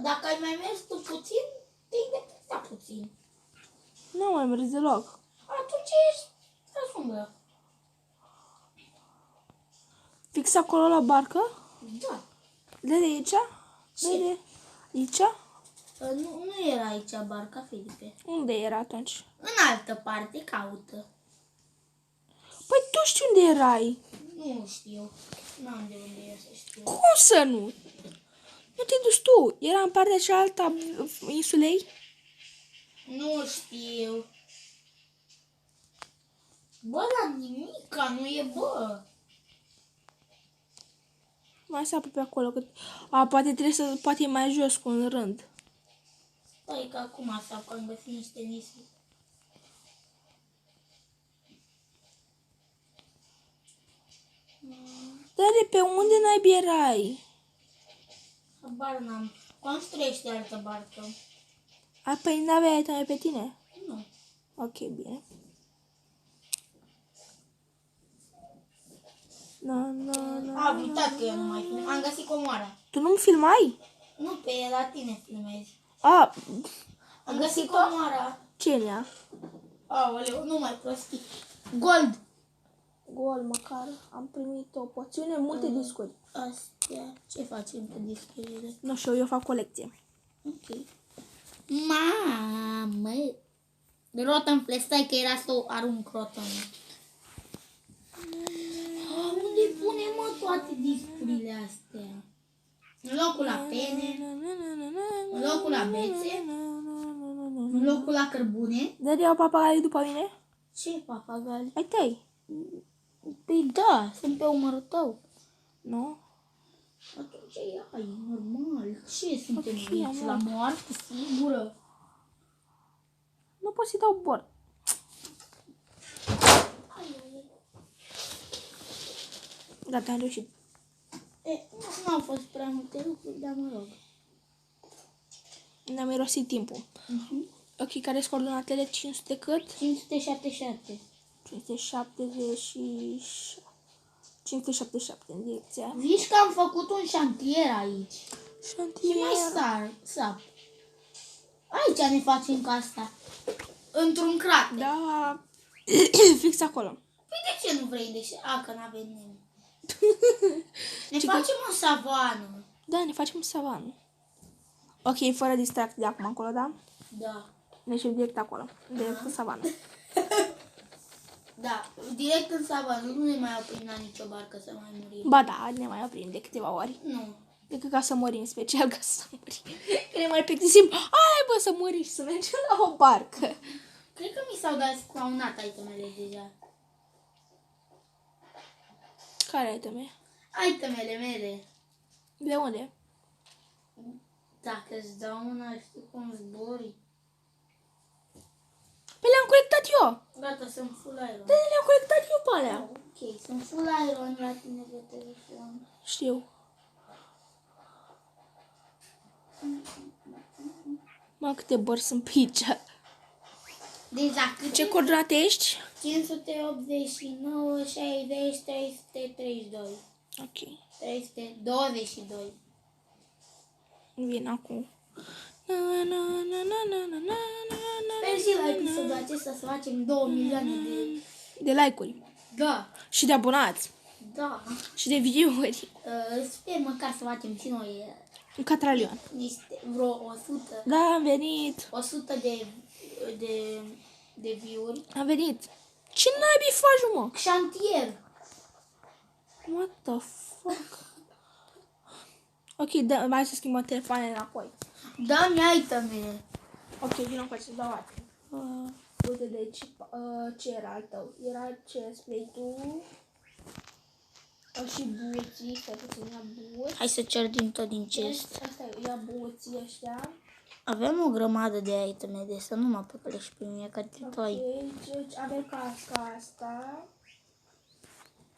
Dacă ai mai mers tu puțin, te-ai depărtat puțin. Nu am mai mers deloc. Atunci ești la junglă. Fix acolo la barcă? Da. De aici? Ce? De aici? Nu era aici barca, Felipe. Unde era atunci? În altă parte caută. Păi tu știi unde erai. Nu știu. N-am de unde e să știu. Cum să nu? Nu te-ai dus tu. Era în partea cealaltă a insulei? Nu știu. Bă, dar nimica, nu e bă. Mai sapă pe acolo. Poate trebuie să... Poate e mai jos cu un rând. Păi că acum asta că am găsit niște nisip. Dar de pe unde naibii erai? Habar n-am. Construiește altă barcă. Păi n-aveai iteme pe tine? Nu. Ok, bine. No. Am uitat că eu nu mai film. Am găsit comoara. Tu nu-mi filmai? Nu, pe la tine filmezi. Am găsit găsit-o? comoara. Ce nea? Aoleu, nu mai prostii. Gold. Gol, măcar. Am primit o poțiune, multe discuri. Astea. Ce facem cu discurile? Nu știu, eu fac colecție. Ok. Mamă. Rotan flash, stai că era să o arunc rotan. Unde punem, mă, toate discurile astea? În locul la pene, în locul la bețe, în locul la cărbune. Dar iau papagalii după mine? Ce papagali? Ai tăi? Păi da, sunt pe umărul tău. Nu? Atunci ai, normal. Ce suntem Ok, aici? am La luat. moarte sigură? Nu pot să-i dau bord. Gata, am reușit. Nu au fost prea multe lucruri, dar mă rog. Ne-am irosit timpul. Ok, care sunt coordonatele? 500 cât? 577. 577 în direcția. Zici că am făcut un șantier aici. Și Șantier. mai sap. Aici ne facem casa. Într-un crater. Da, fix acolo. Păi de ce nu vrei de că n-avem nimeni? Ne Ce facem o savană. Da, ne facem savană. Ok, fără distracție de acum acolo, da? Da. Ne ieșim direct acolo, direct în savană. Da, direct în savană. Nu ne mai oprim la nicio barcă să mai murim. Ba da, ne mai oprim de câteva ori. Nu. Decât ca să murim, special ca să murim. Că ne mai plictisim. Hai bă să murim și să mergem la o barcă. Cred că mi s-au dat scaunat itemele deja. Care iteme? Itemele mele. De unde? Dacă îți dau una, știu cum zbori. Pe le-am colectat eu. Dar tata, sunt full iron. Dar le-am colectat eu pe alea. Ok, sunt full iron la tine pe telefon. Știu. Mă, câte bări sunt pe aici. Deci dacă Ce coordonate ești? 589, 60, 332. Ok. 322. Vin acum. Sper și la episodul acesta să facem 2 milioane de... De like-uri. Da, Și de abonați. da. Și de video-uri. Sper măcar să facem și noi Un catralion. niște, vreo 100. Da, am venit. 100 de view-uri. Am venit. Ce naibii faci, mă? Șantier. What the fuck? Ok, da, mai să schimbăm telefoanele înapoi. Da-mi itemele. Ok, vino cu acest dau alte. Uite, deci, ce era al tău? Era ce spray tu? Și buții, stai puțin, ia buți. Hai să cergem tot din chest. Asta e, ia buții ăștia. Avem o grămadă de iteme, de să nu mă păcălești pe mine, că tu ai. Ok, deci aveai casca asta.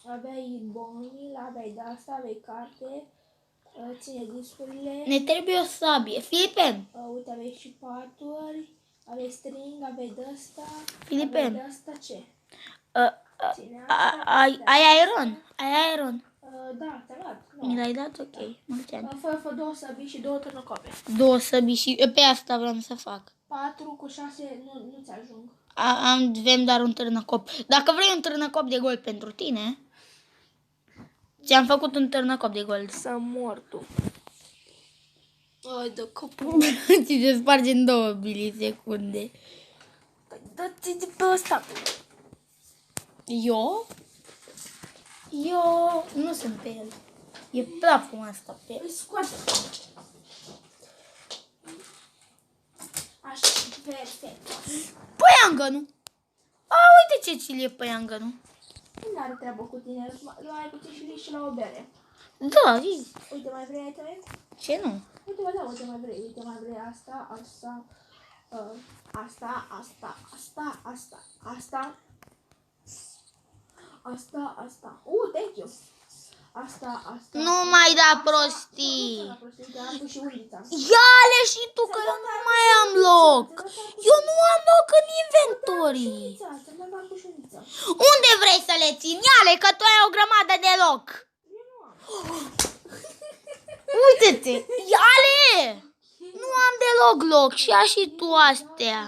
Aveai bonil, aveai de asta, aveai carte. Ține discurile. Ne trebuie o sabie. Filipen! Uite, aveai și paturi. Aveai string, aveai de asta. Filipen. Aveai de asta ce? Ține Ai iron? Ai iron? Da, ți-am dat. Mi l-ai dat? Ok, mulțumesc. Fă 2 săbii și 2 târnăcope. 2 săbii și pe asta vreau să fac. 4 cu 6 nu ți ajung. Avem doar un târnăcop. Dacă vrei un târnăcop de gold pentru tine, ți-am făcut un târnăcop de gold. Să mor tu. Ai, de copul. Ți se sparge în 2 milisecunde. Păi dă-ți de pe ăsta. Eu? Eu nu sunt pe el. E plaful asta pe el. Păi scoate. Așa, perfect. Păiangănul! A, uite ce ți-l e păiangănul. Nu are treabă cu tine, nu ai puțin și rici și la o bere. Da, zi. Uite, mai vrei iteme? Ce nu? Uite, da, uite, mai vrei. Uite, mai vrei asta, asta, asta, asta, asta, asta, asta, asta, asta. Thank you. Asta, asta. Nu mai da prostii. Nu, prostii, am pus și ulița. Ia-le și tu, că eu nu mai am loc. Eu nu am loc în inventory. Ți-am dat pus și ulița. Unde vrei să le țin? Ia-le, că tu ai o grămadă de loc. Eu nu am. Uite-te, ia-le. Nu am deloc loc și ia și tu astea.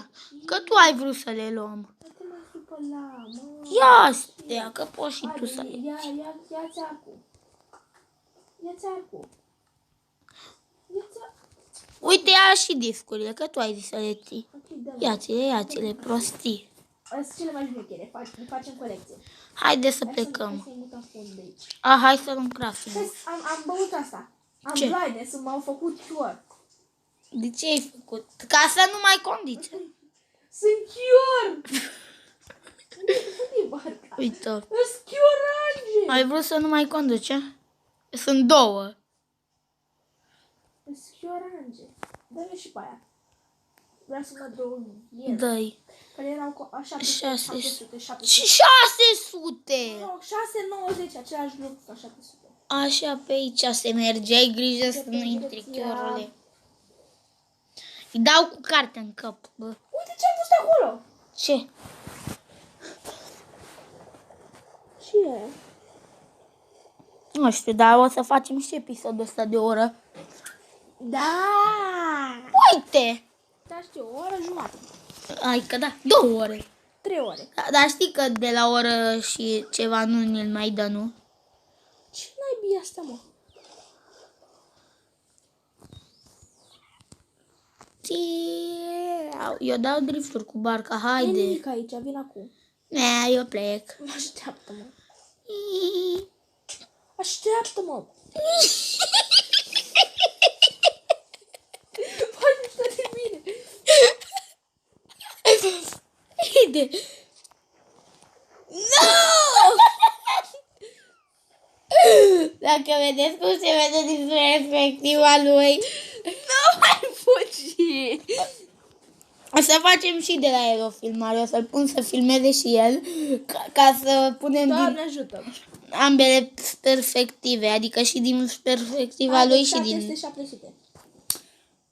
Că tu ai vrut să le luăm. Te mai supă la, mă. Ia astea, că poți și tu să le ții. Ia-ți arcul. Ia-ți arcul. Uite, ia și discurile, că tu ai zis să le ții. Ok, dă-mi. Ia-ți-le, prostii. Astea sunt cele mai șmechere, le facem colecție. Haide să Hai plecăm. să-i mutăm fund de aici. Hai să luăm crafting. Am băut asta. Am Ce? blindness, m-au făcut cure. De ce ai făcut? Ca să nu mai condiți. Sunt cure! Unde-i barca? Uite, Sunt cure, ai vrut să nu mai conduci, a? Sunt 2. Sunt cure. Dă-mi și pe aia. Vreau să mă drog el. Dă-i. Care erau așa 600. 700. Și 600! No, 690, același lucru ca 700. Așa pe aici se merge, ai grijă să nu intri, chiorule. Îi dau cu cartea în cap, bă. Uite ce am pus acolo! Ce? Ce e? Nu știu, dar o să facem și episodul ăsta de o oră. Da! Uite! Da, știu, o oră jumătate. Hai că da, 2 ore. 3 ore. Dar știi că de la oră și ceva nu ne-l mai dă, nu? Ce naibii asta, mă? Eu dau drifturi cu barca, E haide. nimic aici, vin acum. Eu plec. Așteaptă-mă. Așteaptă-mă. Faci mișto de mine. Haide. No! Dacă vedeți cum se vede din perspectiva lui. Nu mai fugi. O să facem și de la el o filmare, o să-l pun să filmeze și el, ca să punem Doamne din ajută. ambele perspective, adică și din perspectiva lui și din... Este 700.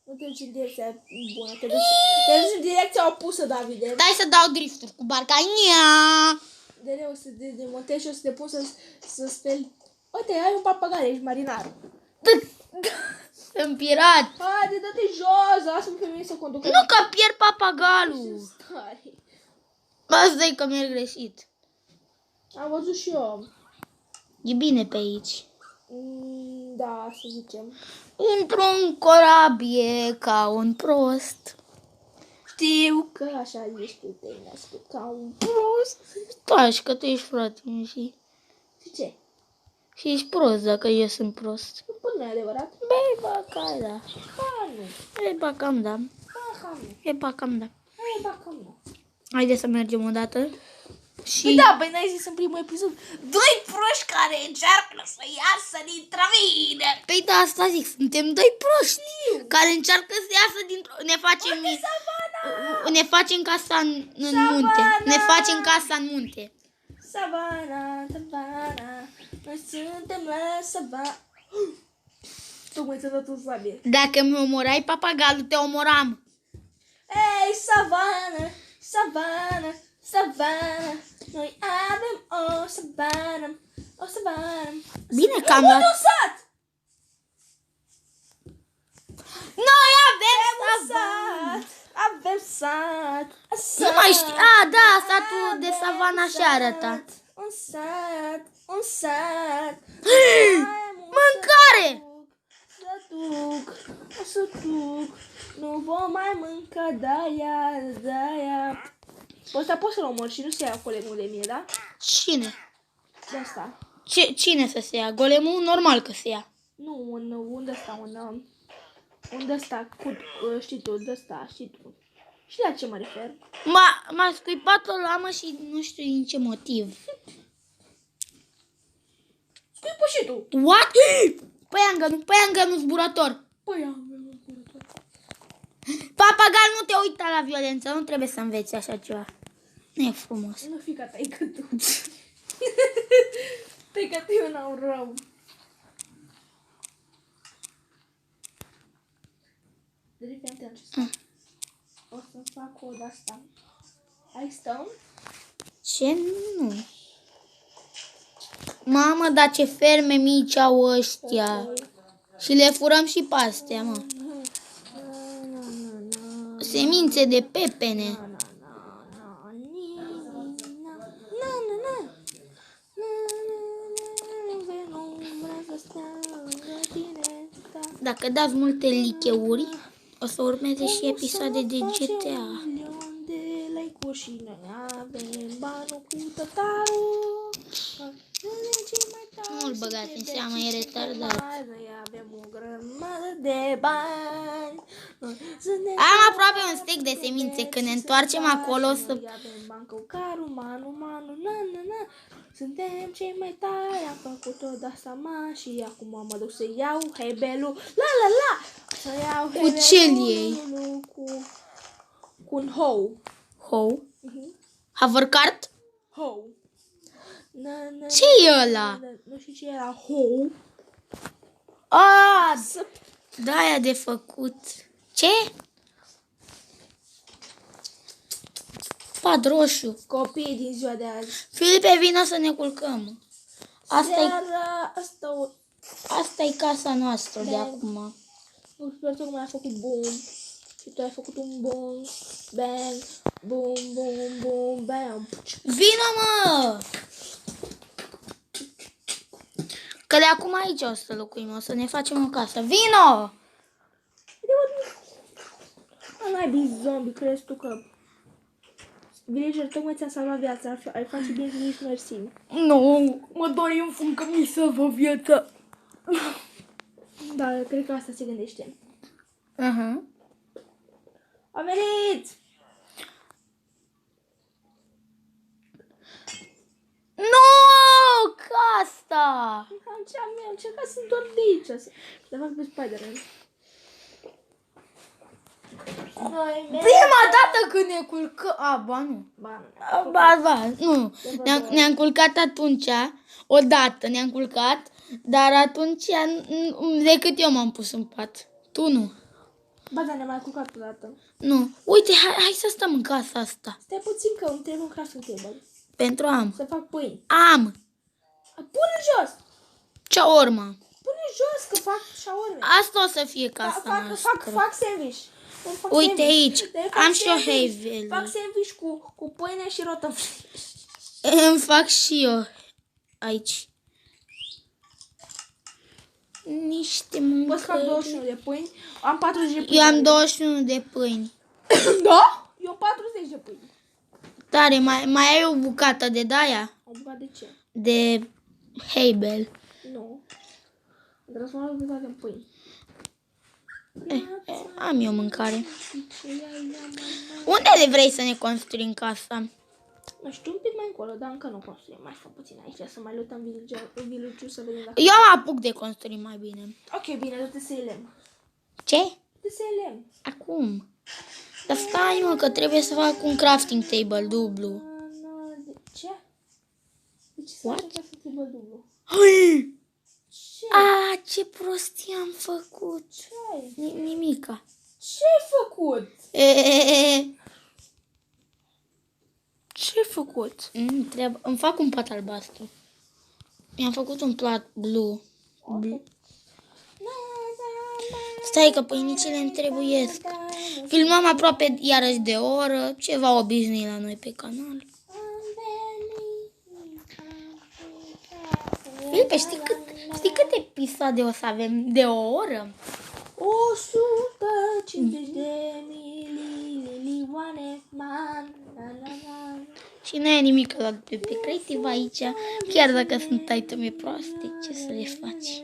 Nu te duci în direcția bună, te duci în direcția opusă, Davide. Dai să dau drifturi cu barca. Nia! De o să demontezi și o să te pun să speli. Uite, ai un papagal, ești marinar. Sunt pirat. Haide, dă-te jos, lasă-mă pe mine să conduc. Nu că pierd papagalul. Stare. Asta e că merg greșit. Am văzut și eu. E bine pe aici. Da, să zicem. Într-un corabie ca un prost. Știu că așa ești tu, te-ai născut ca un prost. Stai, că tu ești frate și... Și ce? Și ești prost dacă eu sunt prost. Nu e adevărat? Băi, baca, da. Ba, nu. E bacam, da. Ba, cam nu. E bacam, da. Hai, ba, cam nu. Haide să mergem o dată. Și... Păi da, băi, n-ai zis în primul episod. Doi proști care încearcă să iasă dintr-o mine. Păi da, asta zic, suntem doi proști care încearcă să iasă dintr-o... Ne facem casa în munte. Ne facem casa în munte. Savana, noi suntem la savana. Tocmai ți-a dat un sabie. Dacă mi omorai papagalul, te omoram. Ei, savana, savana, savana. Noi avem o savana, o savana. Bine că am luat luat... un sat! Noi avem Sat! Avem sat! Nu mai știu. Da, satul de savana și arăta. Un sat! Un sat! Mâncare! Să duc! O să duc! Nu vom mai mânca de-aia. Ăsta poți să-l omori și nu se ia colegul de mie, da? Cine? De asta. Cine să se ia? Golemul? Normal că se ia. Nu, unde ăsta, unde ăsta, știi tu, de ăsta, știi tu. Și la ce mă refer? M-a scuipat o lamă și nu știu din ce motiv. Scuipă și tu. What? Păianganul zburător. Păi, am un curător. Papagal, nu te uita la violență, nu trebuie să înveți așa ceva. Nu e frumos. Nu fi ca taică tu. Taică tu e un au rău. Deci, am ce să o să fac o de-asta. Ai stone? Ce? Nu. Mamă, dar ce ferme mici au ăștia. Și le furăm și pe astea, mă. Semințe de pepene. Dacă dați multe licheuri, o să urmeze și episoade de GTA. Și noi avem banul cu tătarul. Nu-l băgați în seamă, e retardat. Noi avem o grămadă de bani. Am aproape un stec de semințe. Când ne întoarcem acolo o să... Noi avem bancăucarul, manu, na. Suntem cei mai tari, am făcut-o de-asta și acum mă duc să iau hebelul. La. Să iau hebelul. Cu ce iei? Cu un hou. Hou? Hovercart? Hou. Ce e ăla? Nu știu ce era hou. Da, aia de făcut. Ce? Pad roșu. Copiii din ziua de azi. Filipe, vină să ne culcăm. Asta e casa noastră de acum. Nu sper că mai a făcut boom. Și tu ai făcut un boom. Bang. Boom, bang. Vină, mă! Că de acum aici o să locuim, o să ne facem o casă. Vino! N-ai zombie, crezi tu că villager tocmai ți-a salvat viața, ai face bine să nici mersi. Nu, mă doi în fund că mi salvă viața. Da, cred că asta se gândește. Uh-huh. A venit! Nu, casa! Am încercat să dorm de aici, să le fac pe Spider-Man. Prima dată când ne culcăm... Ba, nu. Ba, nu. Ne-am culcat atunci, odată ne-am culcat, dar atunci decât eu m-am pus în pat. Tu nu. Ba, dar ne-am mai culcat odată. Nu. Uite, hai să stăm în casa asta. Stai puțin că îmi trebuie un crafting table. Pentru am. Să fac pâini. Am. Pune jos! Ce urmă? Pune jos că fac shawarma. Asta o să fie casa noastră. Fac sandwich. Uite aici. Am și eu Havel. Fac sandwich cu pâine și rotă. Îmi fac și eu aici. Niște Poți fac mâncări. 21 de pâini. Am 40 de pâini. Eu am 21 de pâini. Da? Eu 40 de pâini. Tare, mai ai o bucată de daia? O bucată de ce? De Havel. Nu. Transformăm o bucată în pâini. Am eu mâncare. Unde le vrei să ne construim casa? Nu știu, un pic mai încolo, dar încă nu construim. Mai fac puțin aici, să mai lutăm village-ul să vedem dacă... Eu apuc de construit mai bine. Ok, bine, du-te să elem. Ce? Du-te să elem. Acum. Dar stai, mă, că trebuie să fac un crafting table dublu. De ce? De ce să faci crafting table dublu? Ce? Ce prostie am făcut. Ce ai? Nimica. Ce ai făcut? Ce ai făcut? Îmi fac un pat albastru. Mi-am făcut un plat blue. Stai că pâinicile îmi trebuiesc. Filmăm aproape iarăși de o oră. Ceva obișnuit la noi pe canal. Filipe, știi câte episoade o să avem de o oră? 150 de milioane. Și nu e nimic la pe Creative aici. Chiar dacă sunt iteme proaste, ce să le faci?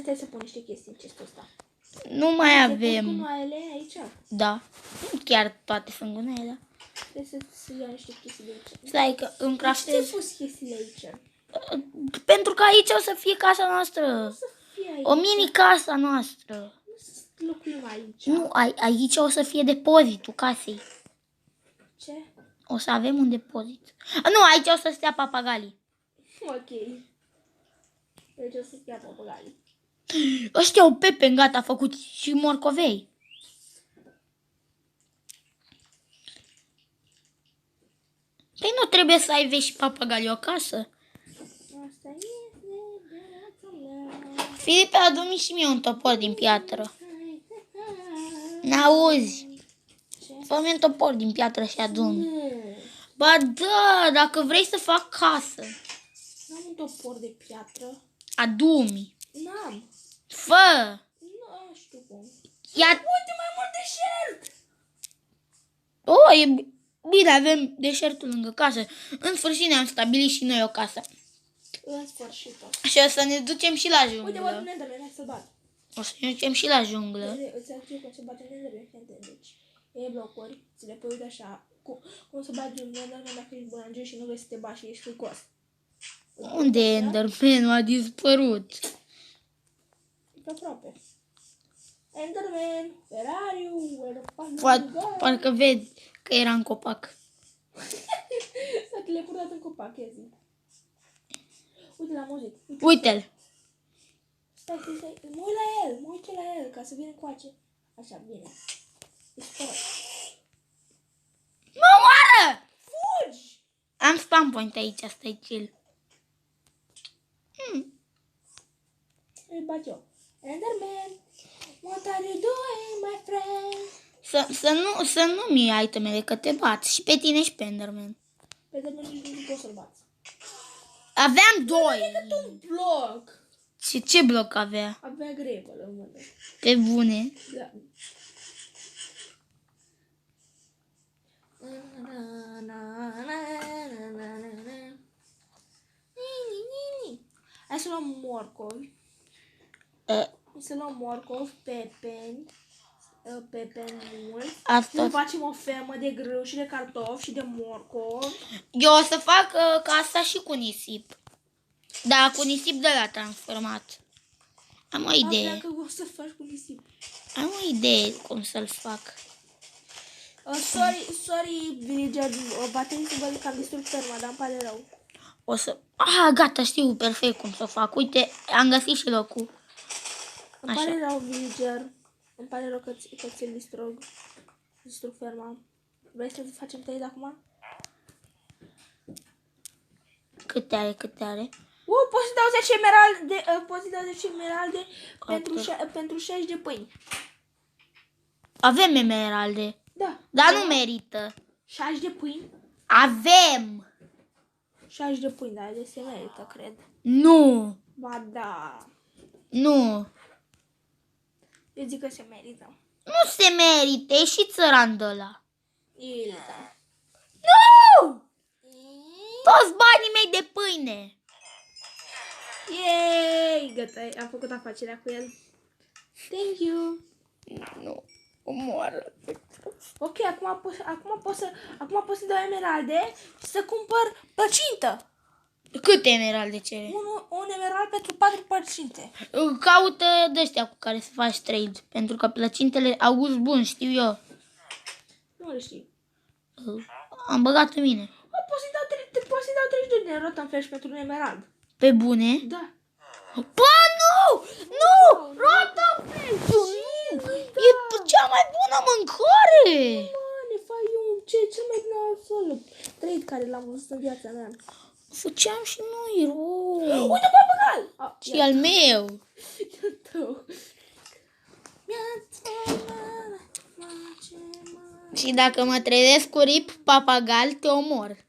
Stai să pun niște chestii în chestul ăsta. Nu mai Cu avem. gunoaiele aici. Da. Chiar toate sunt gunoaie, da. Trebuie să iau niște chestii de aici. Stai că îmi De ce ți-ai craftez. pus chestiile aici? Pentru că aici o să fie casa noastră. Să fie aici. O mini casa noastră. Nu să locuim aici. Nu, aici o să fie depozitul casei. Ce? O să avem un depozit. Nu, aici o să stea papagalii. Ok. Deci o să stea papagalii. Ăștia au pepen, gata, făcut și morcovei. Păi nu trebuie să ai vești și papagalii o casă. Asta este viața mea. Filipe, adu-mi și mie un topor din piatră. N-auzi? Ce? Fă-mi un topor din piatră și adu-mi. Nu. Ba da, dacă vrei să fac casă, N-am un topor de piatră. adu-mi. N-am. Fă! Nu știu cum. Ia... Uite, mai mult deșert! E bine, avem deșertul lângă casă. În sfârșit ne-am stabilit și noi o casă. În sfârșit. Și o să ne ducem și la Uite, văd un junglă. enderman, hai să bat. O să ne ducem și la junglă. Îți arăt cum se bate un enderman. Deci, e blocuri, ți le pui uite așa. Cum să bagi un enderman dacă ești bulangiu și nu vrei să te bași și ești fricos. Unde e Enderman? A dispărut. E aproape. Enderman, where are you? Where the fuck Parcă vezi că era în copac. S-a teleportat în copac, ia zi. Uite la muzic. Uite-l. Stai. Mă uit la el, mă uit la el, ca să vină încoace. Așa, bine. Ești fără. Mă omoară! Fugi! Am spam point aici, stai chill. Îl bat eu. Enderman, what are you doing, my friend? Să nu-mi itemele, că te bat. Și pe tine și pe Enderman. Pe Enderman nici nu pot să-l bați. Aveam doi. Un bloc. Ce bloc avea? Avea grevă la mână. Pe bune. Da. Hai să luăm morcovi. Hai să luăm morcovi, pepeni mulți. Asta. Să facem o fermă de grâu și de cartofi și de morcovi. Eu o să fac casa și cu nisip. Da, cu nisip de la transformat. Am o idee. Dacă o să faci cu nisip. Am o idee cum să-l fac. Sorry, villager, va trebui să văd că am distrug ferma, dar îmi pare rău. O să... Gata, știu perfect cum să fac. Uite, am găsit și locul. Îmi pare rău, villager. Îmi pare rău că ți-l distrug ferma. Vrei să facem trade acum? Câte are? Poți să dau 10 emeralde, poți să dau 10 emeralde pentru 60 de pâini. Avem emeralde. Da. Dar nu merită. 60 de pâini? Avem! 60 de pâini, dar de se merită, cred. Nu! Ba da. Nu! Eu zic că se merită. Nu se merită, e și țăran de ăla. Ilda. Nu! Toți banii mei de pâine. Yay! Gata, am făcut afacerea cu el. Thank you. Nu, omoară. Ok, acum pot să dau emeralde și să cumpăr plăcintă. Câte emeralde cere? Un emerald pentru 4 plăcinte. Caută de-ăștia cu care să faci trade. Pentru că plăcintele au gust bun, știu eu. Nu le știu. Am băgat în mine. Poți să-i dau 32 de rotten flash pentru un emerald. Pe bune? Da. Bă, nu! Nu! Rotten flash! Nu! E cea mai bună mâncare! Ne faci cel mai bun trade care l-am văzut în viața mea. Făceam și noi rău. Uite, papagal! Și al meu. Și dacă mă trezesc cu rip papagal, te omor.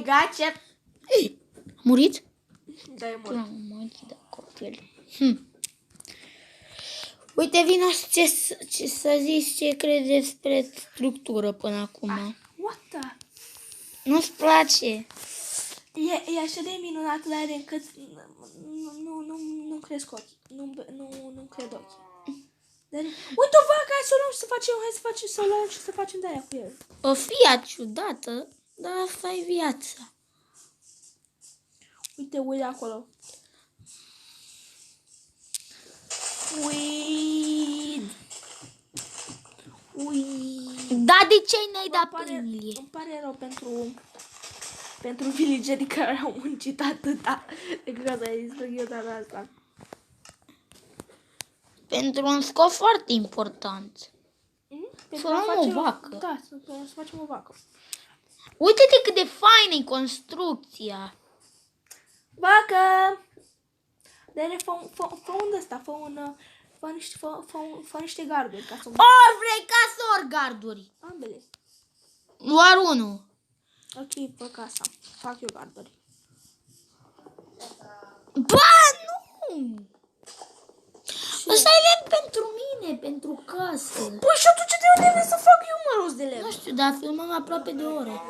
Gace! A murit? Da, e mort. Da, copil. Uite, vino ce să zici ce crezi despre structură până acum. What the? Nu-ți place? E așa de minunat la ele încât nu cresc ochii. Nu cred ochii. Dar, uite o vacă, hai să o luăm și să luăm și să facem de-aia cu el. O fie ciudată, dar asta e viața. Uite acolo. Weed. Da, de ce n-ai dat pâinile? Îmi pare rău pentru villagerii care au muncit atâta. De când ai distrug eu data asta. Pentru un scop foarte important. Să luăm o vacă. Da, să facem o vacă. Uite-te cât de faină e construcția. Vacă! Dar fă un ăsta, fă niște garduri ca să... Ori vrei casă, ori garduri. Ambele. Doar unul. Ok, fă casa. Fac eu garduri. Bă, nu! Ăsta e lemn pentru mine, pentru casă. Păi și atunci de unde vrei să fac eu măros de lemn? Nu știu, dar filmăm aproape de o oră.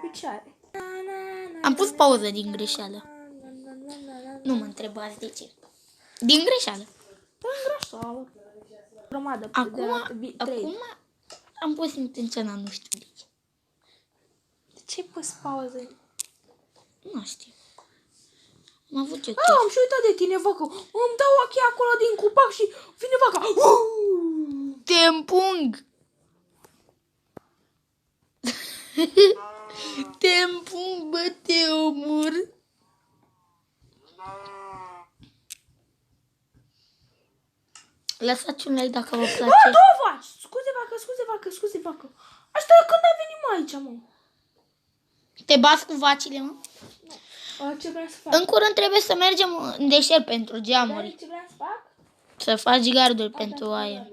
Pe ce are? Am pus pauză din greșeală. Nu mă întrebați de ce. Din greșeală. Îngrașală. Grămadă. Acum am pus intenționat, nu știu de ce. De ce ai pus pauză? Nu știu. Am avut eu Am și uitat de tine, vacă. Îmi dau ochii acolo din cupac și vine vaca. Te împung. Te împung, bă, te omor. Lăsați un like dacă vă place. Două vaci! Scuze vacă. Asta când a venit mai aici, mă? Te bați cu vacile, mă? Ce vreau să fac? În curând trebuie să mergem în deșert pentru geamuri. Ce vreau să fac? Să faci garduri pentru oaie.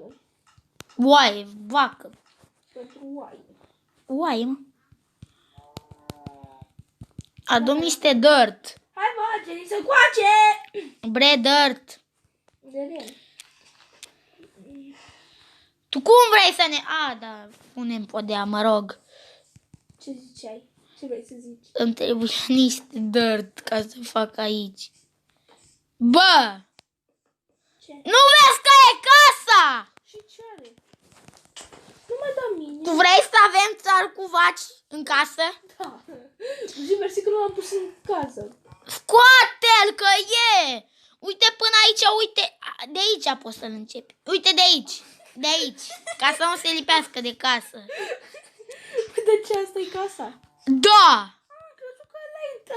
Oaie, vacă. Pentru oaie. Oaie, mă. Adu niște dirt. Hai, vacii, să coace! Bre, dirt. De ren. Tu cum vrei să ne... Da, punem podea, mă rog. Ce ziceai? Ce vrei să zici? Îmi trebuie niște dirt ca să fac aici. Bă! Ce? Nu vezi că e casa! Și ce are? Nu mai da mine. Tu vrei să avem țar cu vaci în casă? Da. Și mersi că nu l-am pus în casă. Scoate-l că e! Uite până aici, uite. De aici poți să-l începi. Uite de aici. De aici, ca să nu se lipească de casă. De ce asta e casa? Da! Am crezut că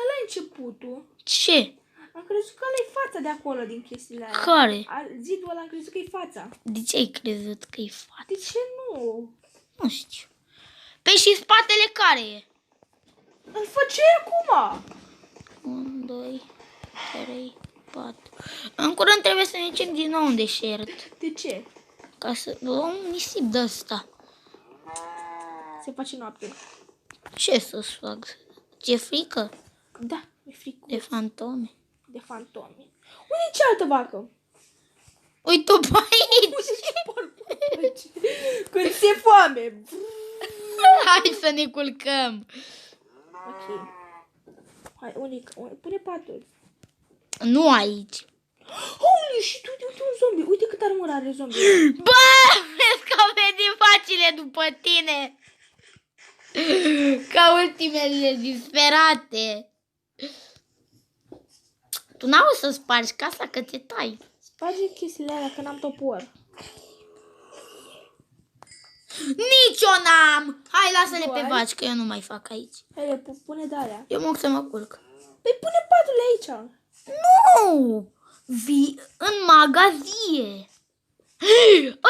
ăla e începutul. Ce? Am crezut că ăla e fața de acolo din chestiile alea. Care? Zidul ăla am crezut că e fața. De ce ai crezut că e față? De ce nu? Nu știu. Pe și spatele care e? Îl făceai acum. 1, 2, 3, 4. În curând trebuie să ne ducem din nou în deșert. De ce? Ca să luăm nisip de ăsta. Se face noapte. Ce să-ți fac? Ce frică? Da, e frică. De fantome. De fantome. Unde e cealaltă vacă? Uite-o pe aici! Când ți-e foame. Hai să ne culcăm. Ok. Hai, pune patul. Nu aici. Holy shit, uite un zombie. Uite cât armură are zombie. Bă, vezi că au venit facile după tine. Ca ultimele disperate. Tu n-au să spargi casa că te tai. Sparge chestiile alea că n-am topor. Nici eu n-am. Hai, lasă-le pe Bun. vaci, că eu nu mai fac aici. Hai, pune de alea. Eu mă duc să mă culc. Păi pune patul aici. Nu! Vii în magazie.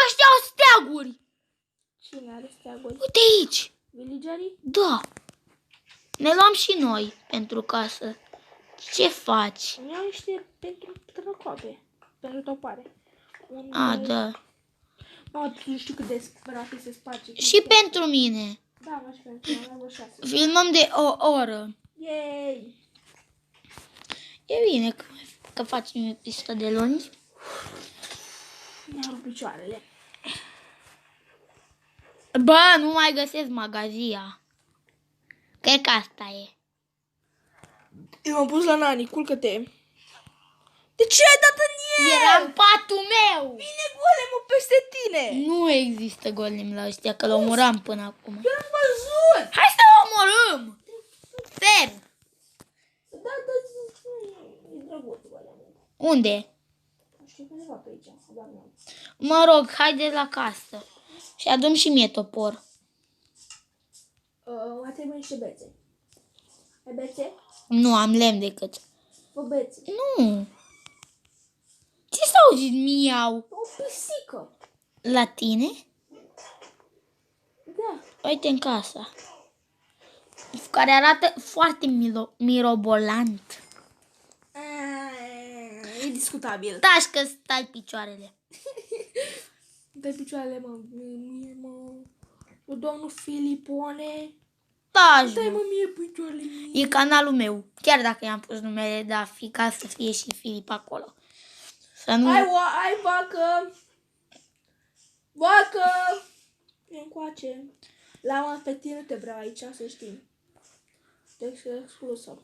Ăștia au steaguri. Cine are steaguri? Uite aici. Villagerii? Da. Ne luăm și noi pentru casă. Ce faci? Îmi iau niște pentru trăcoape. Pentru topare. A, da. Mă, tu știu cât de rapid se sparge. Și pentru mine. Da, mă, și pentru mine. Am vreo 6. Filmăm de o oră. Yay! E bine că facem episoade lungi. Mi-au rupt picioarele. Bă, nu mai găsesc magazia. Cred că asta e. Eu m-am pus la Nani, culcă-te. De ce ai dat în el? Era în patul meu. Vine golemul peste tine. Nu există golem la ăștia, că l-omoram până acum. Eu am văzut. Hai să omorâm! Fer! Da, e drăguț golemul. Unde? Nu știu undeva pe aici, dar nu. Mă rog, haide la casă. Și adum și mie topor. Mai trebuie niște bețe. Ai bețe? Nu am lemn decât. Fă bețe. Nu. Ce s-a auzit miau? O pisică. La tine? Da. Uite în casa. Care arată foarte mirobolant. E discutabil. Taci că stai picioarele. Dai picioarele, mă. Domnul Filipone. Taci, Dai, mă. mă, mie picioarele mie. E canalul meu. Chiar dacă i-am pus numele de a fi, ca să fie și Filip acolo. Să nu... Hai, vacă. Vacă. E încoace. La pe tine nu te vreau aici, să știi. Te exclusă.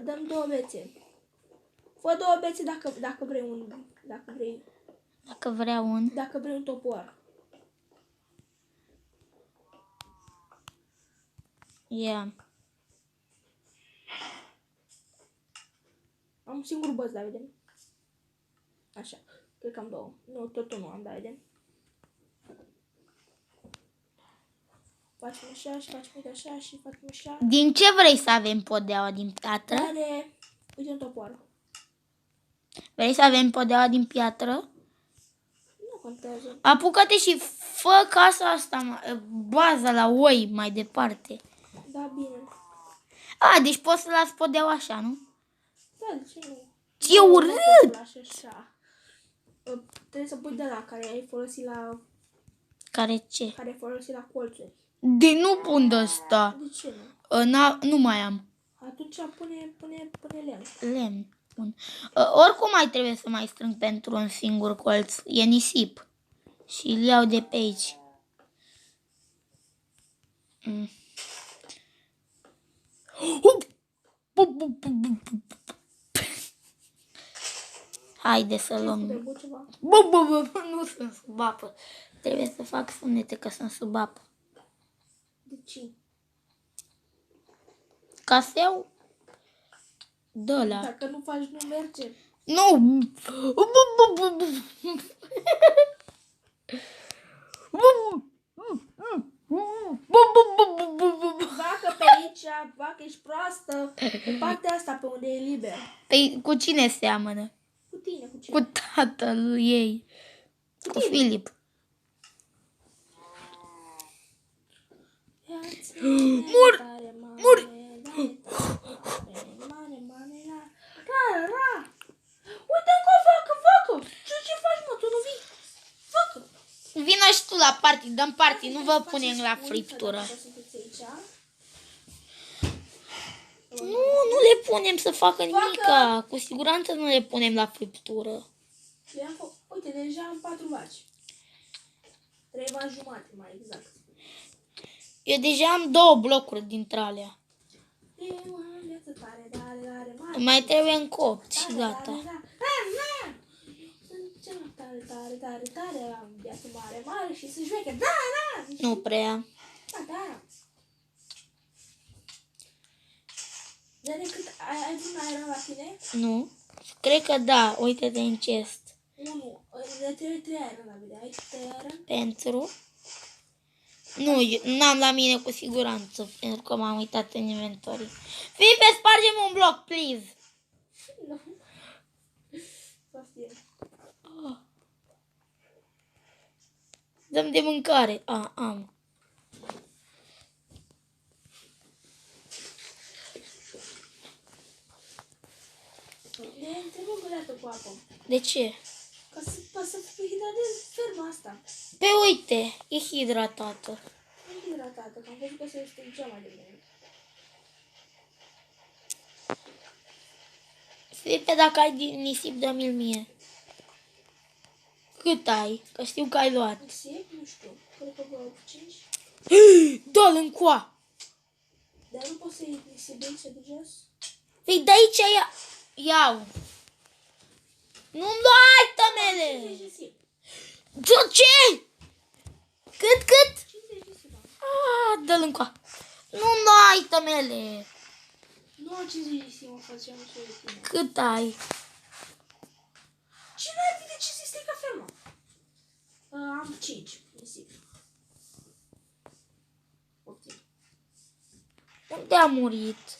Dăm 2 bețe. Fă 2 bețe dacă vrei un... Dacă vrea un... Dacă vrei un topor. Yeah. Am un singur băț, da, vedem. Așa. Cred că am 2. Nu, tot nu am, da, vedem. Facem așa și facem așa și facem așa. Din ce vrei să avem podeaua din piatră? Are... Uite un topor. Vrei să avem podeaua din piatră? Nu contează. Apucă-te și fă casa asta, baza la oi mai departe. Da, bine. A, deci poți să las podeaua așa, nu? Da, de ce nu? Ce urât! Nu pot să lași așa. Trebuie să pui de la care ai folosit la... Care ce? Care ai folosit la colțuri. De nu pun de ăsta. De ce nu? Nu mai am. Atunci pune lemn. Lemn. Bun. Oricum mai trebuie să mai strâng pentru un singur colț. E nisip. Și îl iau de pe aici. Haide să luăm. Trebuie ceva. Nu sunt sub apă. Trebuie să fac sunete că sunt sub apă. De ce? Ca să iau de ăla. Dacă nu faci, nu merge. Nu! Vacă pe aici, vacă, ești proastă. Pe partea asta, pe unde e liber. Păi cu cine seamănă? Cu tine, cu cine? Cu tatăl ei. Cu tine. Filip. Mur! Mur! Uite încă o vacă, vacă! Ce faci, mă? Tu nu vii? Vacă! Vino și tu la party, dăm party, nu vă punem la friptură. Nu le punem să facă nimica. Cu siguranță nu le punem la friptură. Uite, deja am 4 vaci. 3 vaci jumate, mai exact. Eu deja am 2 blocuri dintre alea. Mai trebuie încă 8 și gata. Sunt tare, am viață mare și sunt șmecher. Da! Nu prea. Da. Dar cât ai vreun aer la tine? Nu. Cred că da. Uite-te în chest. 1. De 3 aer la mine. Ai 3 aer? Pentru? Nu, n-am la mine cu siguranță, pentru că m-am uitat în inventory. Filipe, spargem un bloc, please. Nu. Sofie. Dăm de mâncare. Am. Trebuie găleată cu apă. De ce? Ca să hidratezi ferma asta. Pe uite, e hidratată. Nu hidratată, că am văzut că se strângea mai de mult. Filipe, dacă ai nisip, dă-mi-l mie. Cât ai? Că știu că ai luat. Nisip? Nu știu. Cred că vreau 5. Dă-l în coa. Dar nu poți să iei nisip de aici de jos? Păi de aici iau. Nu-mi lua itemele. 50 nisip. Ce? Cât? 50 nisip. Dă-l în coa. Nu-mi lua itemele. Nu am 50 nisip, mă faceam și eu de tine. Cât ai? Ce n-ai de ce se strică ferma? Am 5 nisip. Optim. Unde a murit?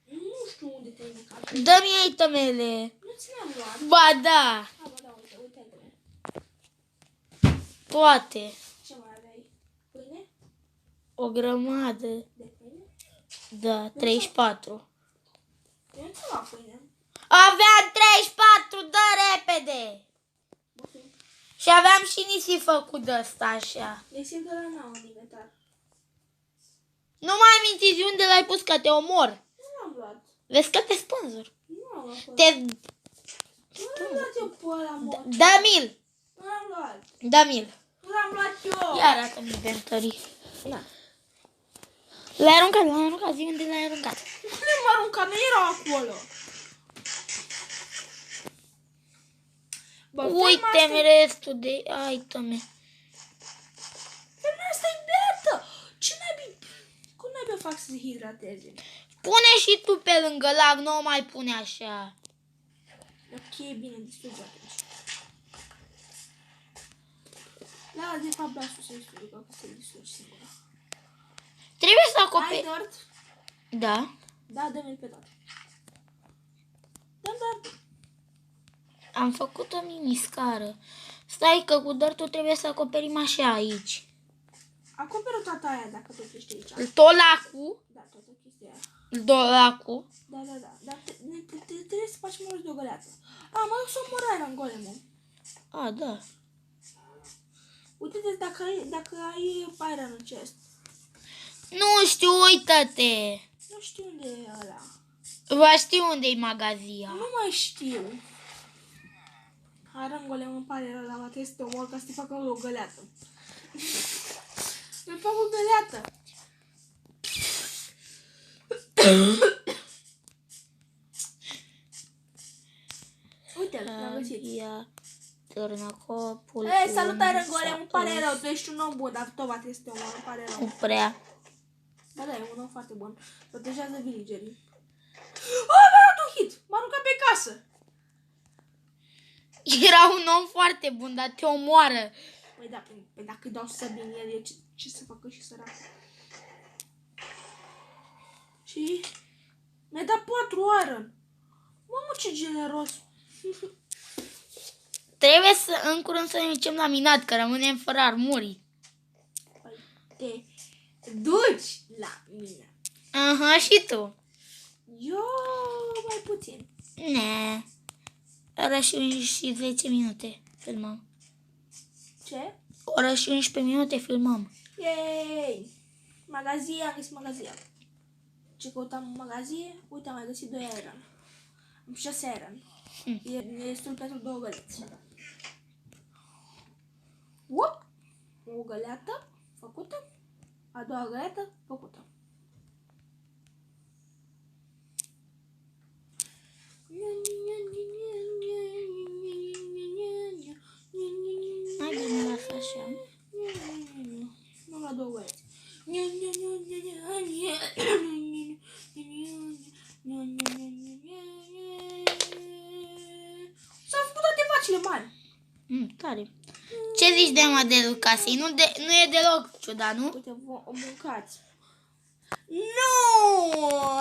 Nu știu unde te-ai necat. Dă-mi itemele. Nu ți le-am luat. Ba da. Ba da, uite altele. Toate. Ce mai aveai? Pâine? O grămadă. De pâine? Da, 34. Eu nu ți-am luat pâine. Aveam 34, dă repede. Optim. Și aveam și nisip făcut de ăsta așa. Nisip de la n-am în inventar. Nu mai amintiți unde l-ai pus că te omor. Nu l-am luat. Vezi că te spânzur. Nu l-am luat. Te... Nu l-am luat eu pe ăla, mă. Dă-mi-l. Nu l-am luat. Dă-mi-l. Nu l-am luat eu. Ia arată-mi inventory. Da. L-ai aruncat, zi unde l-ai aruncat. Nu m-am aruncat, nu erau acolo. Bă, Uite-mi restul de iteme. Ferma asta e beată. Ce naibii? Cum naibii fac să se hidrateze? Pune și tu pe lângă lac, nu o mai pune așa. Ok, bine, distruge atunci. Da, de fapt, vreau să se distruge, că se distruge singură. Trebuie să Ai acoperi. dirt? Da. Da, dă-mi pe toate. Dă-mi dirt. Am făcut o mini-scară. Stai că cu dărtul trebuie să acoperim așa aici. Acoperă toată aia dacă tot ești aici. Tolacul. Da, toată chestia aia. Dolacul. Da. Dar trebuie să faci mult de o găleată. Mă duc să omor Iron Golem-ul. Da. Uite-te dacă ai Iron în chest. Nu știu, uită-te. Nu știu unde e ăla. Vă știu unde e magazia. Nu mai știu. Iron Golem îmi pare rău, dar mă trebuie să te omor ca să te facă o găleată. Mi fac o găleată. Uite-l, l-am găsit. Târnăcopul. Ei, salut Iron Golem, îmi pare rău, tu ești un om bun, dar tot va trebui să te omor, îmi pare rău. Nu prea. Da, e un om foarte bun. Protejează villagerii. M-a luat un hit! M-a aruncat pe casă! Era un om foarte bun, dar te omoară. Păi da, păi dacă îi dau să bine el, ce să facă și sărac? Și mi-a dat 4 iron. Mamă, ce generos. Trebuie în curând să ne ducem la minat, că rămânem fără armuri. Păi te duci la mine. Aha, și tu. Eu mai puțin. Ne. Ora și 10 minute filmăm. Ce? Ora și 11 minute filmăm. Yay! Magazie, am găsit magazie. Ce căutam în magazie? Uite, am mai găsit 2 iron. Am 6 iron. E destul pentru 2 găleți. Uop! O găleată făcută. A doua găleată făcută. Hai bine, lasă așa. Nu la 2 găleți. S-au făcut toate vacile mari. Tare. Ce zici de modelul casei? Nu e deloc ciudat, nu? Uite, o mâncați.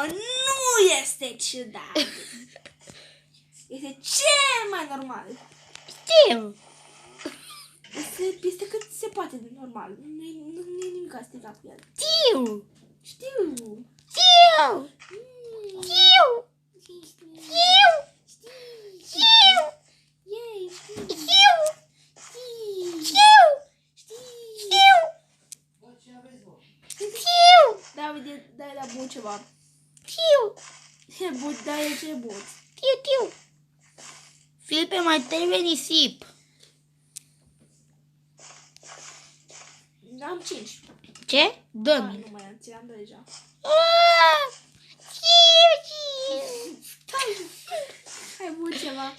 Nu este ciudat. Este cel mai normal. Știu. Este cât se poate de normal. Nu e nimic stricat cu el. Știu. Știu. Știu. Știu. Știu. Știu. Yay, știu. Știu. Știu. Știu. Știu. David, dai la bun ceva. Știu. E bun, dai ce bun. Știu. Filipe, mai trebuie nisip. Am 5. Ce? Dă-mi. Nu mai am, ți-am dat deja. Hai bun ceva.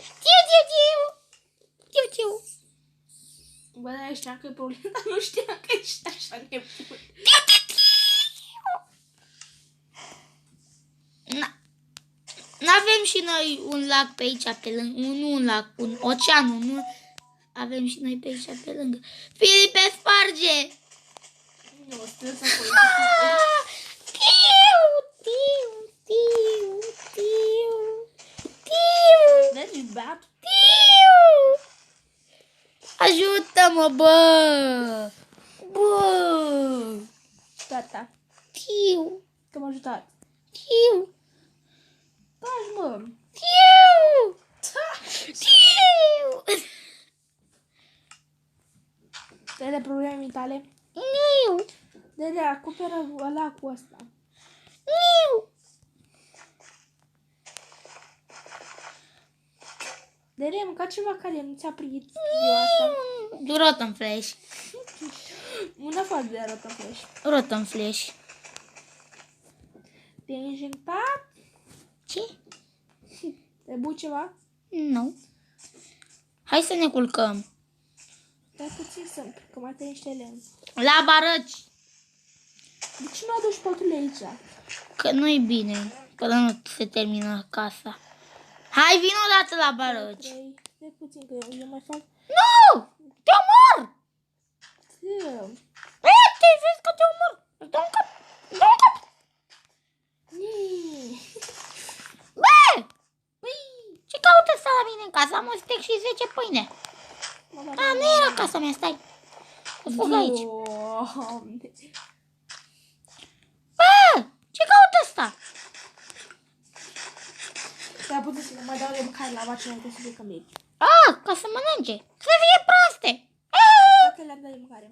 Știu. Bă, dar știam că e problemă, dar nu știam că ești așa nebun. N-avem și noi un lac pe aici, pe lângă. Nu un lac, un ocean, nu. Avem și noi pe aici, pe lângă. Filipe, sparge! Nu, sper să acolo. Mergi beat? Ajută-mă, bă! Bă! Gata. Tiu! Că m-a ajutat. Tiu! Taci, mă. Tiu! Tiu! Dă-le probleme tale. Niu! Dă-le, acoperă ăla cu ăsta. Niu! Dă-le, mânca ceva care nu ți-a prins ziua asta. Rotom Flash. Una foarte de arată flash. Rotom Flash. Te-ai injectat? Ce? Te-ai băut ceva? Nu. Hai să ne culcăm. Dar puțin sunt, că mai tăi niște lemn. La barăci. De ce nu aduci păturile aici? Că nu-i bine. Că nu se termină casa. Hai, vin o dată la barăci. Stai puțin, că eu mai fac... Nu! Te omor! Te vezi că te omor. Îți dau un cap. Îți dau un cap. Bă! Păi, ce caută ăsta la mine în casă? Am un steak și 10 pâine. A, nu era casa mea, stai. O fug aici. Bă! Ce caută ăsta? Dar puteți să mai dau de mâncare la vaci înainte să plecăm de aici. A, ca să mănânce. Să fie proaste. Toate le-am dat de mâncare.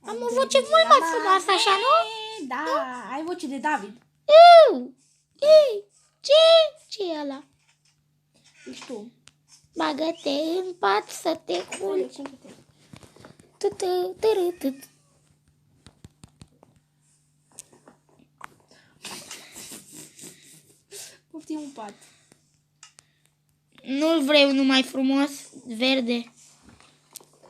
Am o voce mult mai frumoasă, așa, nu? Da, ai voce de David. Ei, ce e ăla? Ești tu. Bagă-te în pat să te culci. Tut. Poftim un pat. Nu-l vrei unul mai frumos, verde.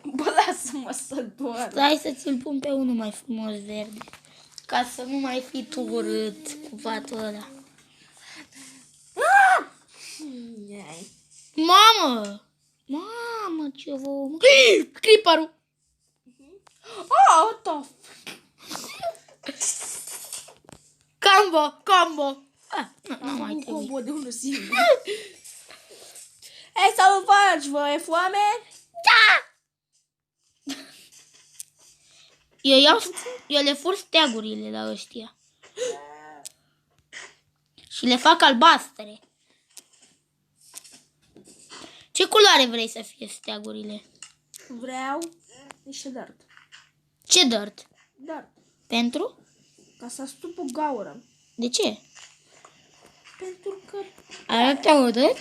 Bă, lasă-mă să doar. Stai să ți-l pun pe unul mai frumos, verde. Ca să nu mai fii tu urât cu patul ăla. Mamă! Mamă, ce vom... Creeper-ul! Oh, what the Combo! Nu mai un trebuie. combo de unul singur. Hei, să vă faci, vă e foame? Da! Eu le fur steagurile la ăștia. Și le fac albastre. Ce culoare vrei să fie steagurile? Vreau niște dirt. Ce dirt? Dirt. Pentru? Ca să stup o gaură. De ce? Pentru că... Arată urât?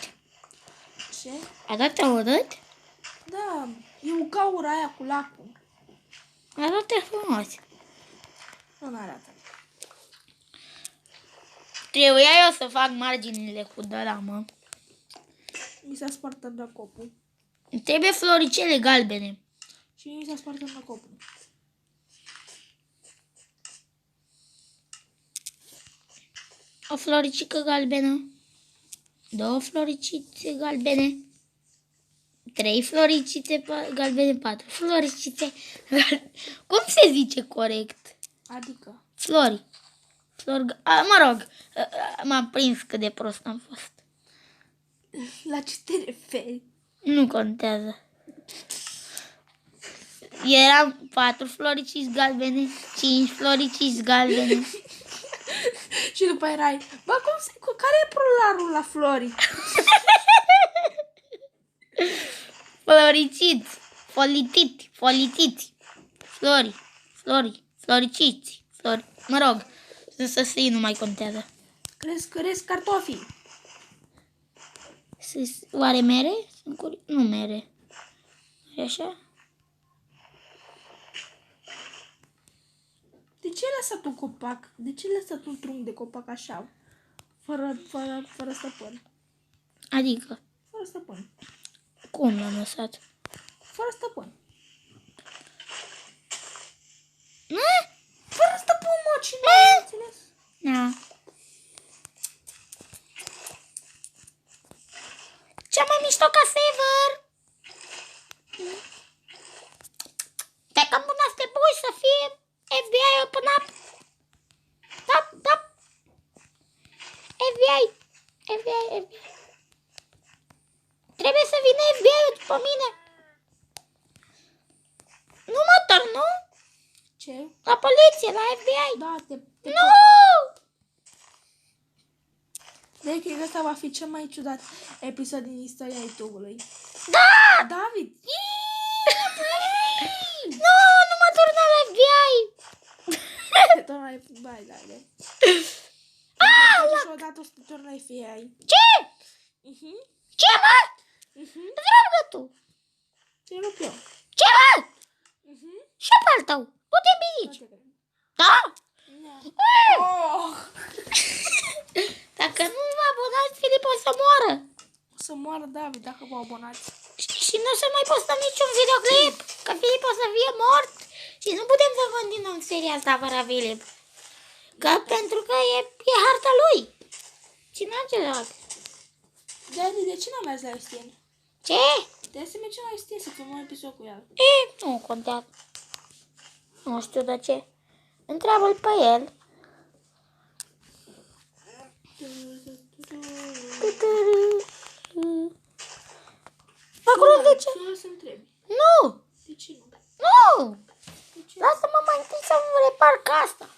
Ce? Arată urât? Da, e o gaură aia cu lacul. Arată frumos. Nu arată. Trebuia eu să fac marginile cu dăramă. Mi s-a spart îndăcopul. Trebuie floricele galbene. Și mi s-a spart îndăcopul. O floricică galbenă. 2 floricițe galbene. 3 floricițe galbene. 4 floricițe galbene. Cum se zice corect? Adică? Flori. Mă rog, m-am prins cât de prost am fost. La ce te referi? Nu contează. Eram 4 floriciți galbene, 5 floriciți galbene. Și după erai, bă, care e plural la flori? Floriciți, folitiți, floriciți, mă rog, să fie, nu mai contează. Cresc cartofii. Oare mere? Nu mere. E așa? De ce ai lăsat un copac? De ce ai lăsat un trunchi de copac așa? Fără stăpân. Adică, Fără stăpân. cum l-am lăsat? Fără stăpân. Fără Stăpân, mă, cine ai înțeles? Da. Cea mai mișto casă ever! Dacă am bună să bui să fie FBI open up! Da. FBI. Trebuie să vină FBI-ul după mine. Nu mă torn, nu? Ce? La poliție, la FBI. Da, Nu! Deci, cred că ăsta va fi cel mai ciudat episod din istoria YouTube-ului. Da! David! Nu mă turna la FBI! Tot mai bai, da. Și odată o să te torni la FBI. Ce? Ce, mă? Dragă tu! Ce rup eu? Ce, mă? Și pe al tău. Du-te bici. Da? Oh! Dacă nu vă abonați, Filip o să moară. O să moară David dacă vă abonați. Și nu o să mai postăm niciun videoclip, că Filip o să fie mort. Și nu putem să continuăm seria asta fără Filip. Că pentru că e harta lui. Cine altceva? Daddy, de ce n-am mers la Justin? Ce? De să mergem la Justin să filmăm un episod cu el. Nu contează. Nu știu de ce. Întreabă-l pe el. Fac rost de ce? Să întrebi. Nu! De ce nu? Nu! De ce? Lasă-mă mai întâi să-mi repar casa.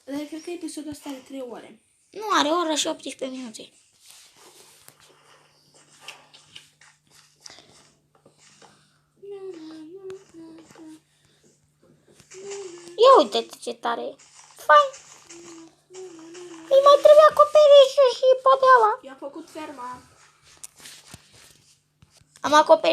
Dar cred că episodul ăsta are 3 ore. Nu, are o oră și 18 minute. Ia uite-te ce tare e. Fain. Îi mai trebuie acoperișul și podeaua. Eu am făcut ferma. Am acoperit.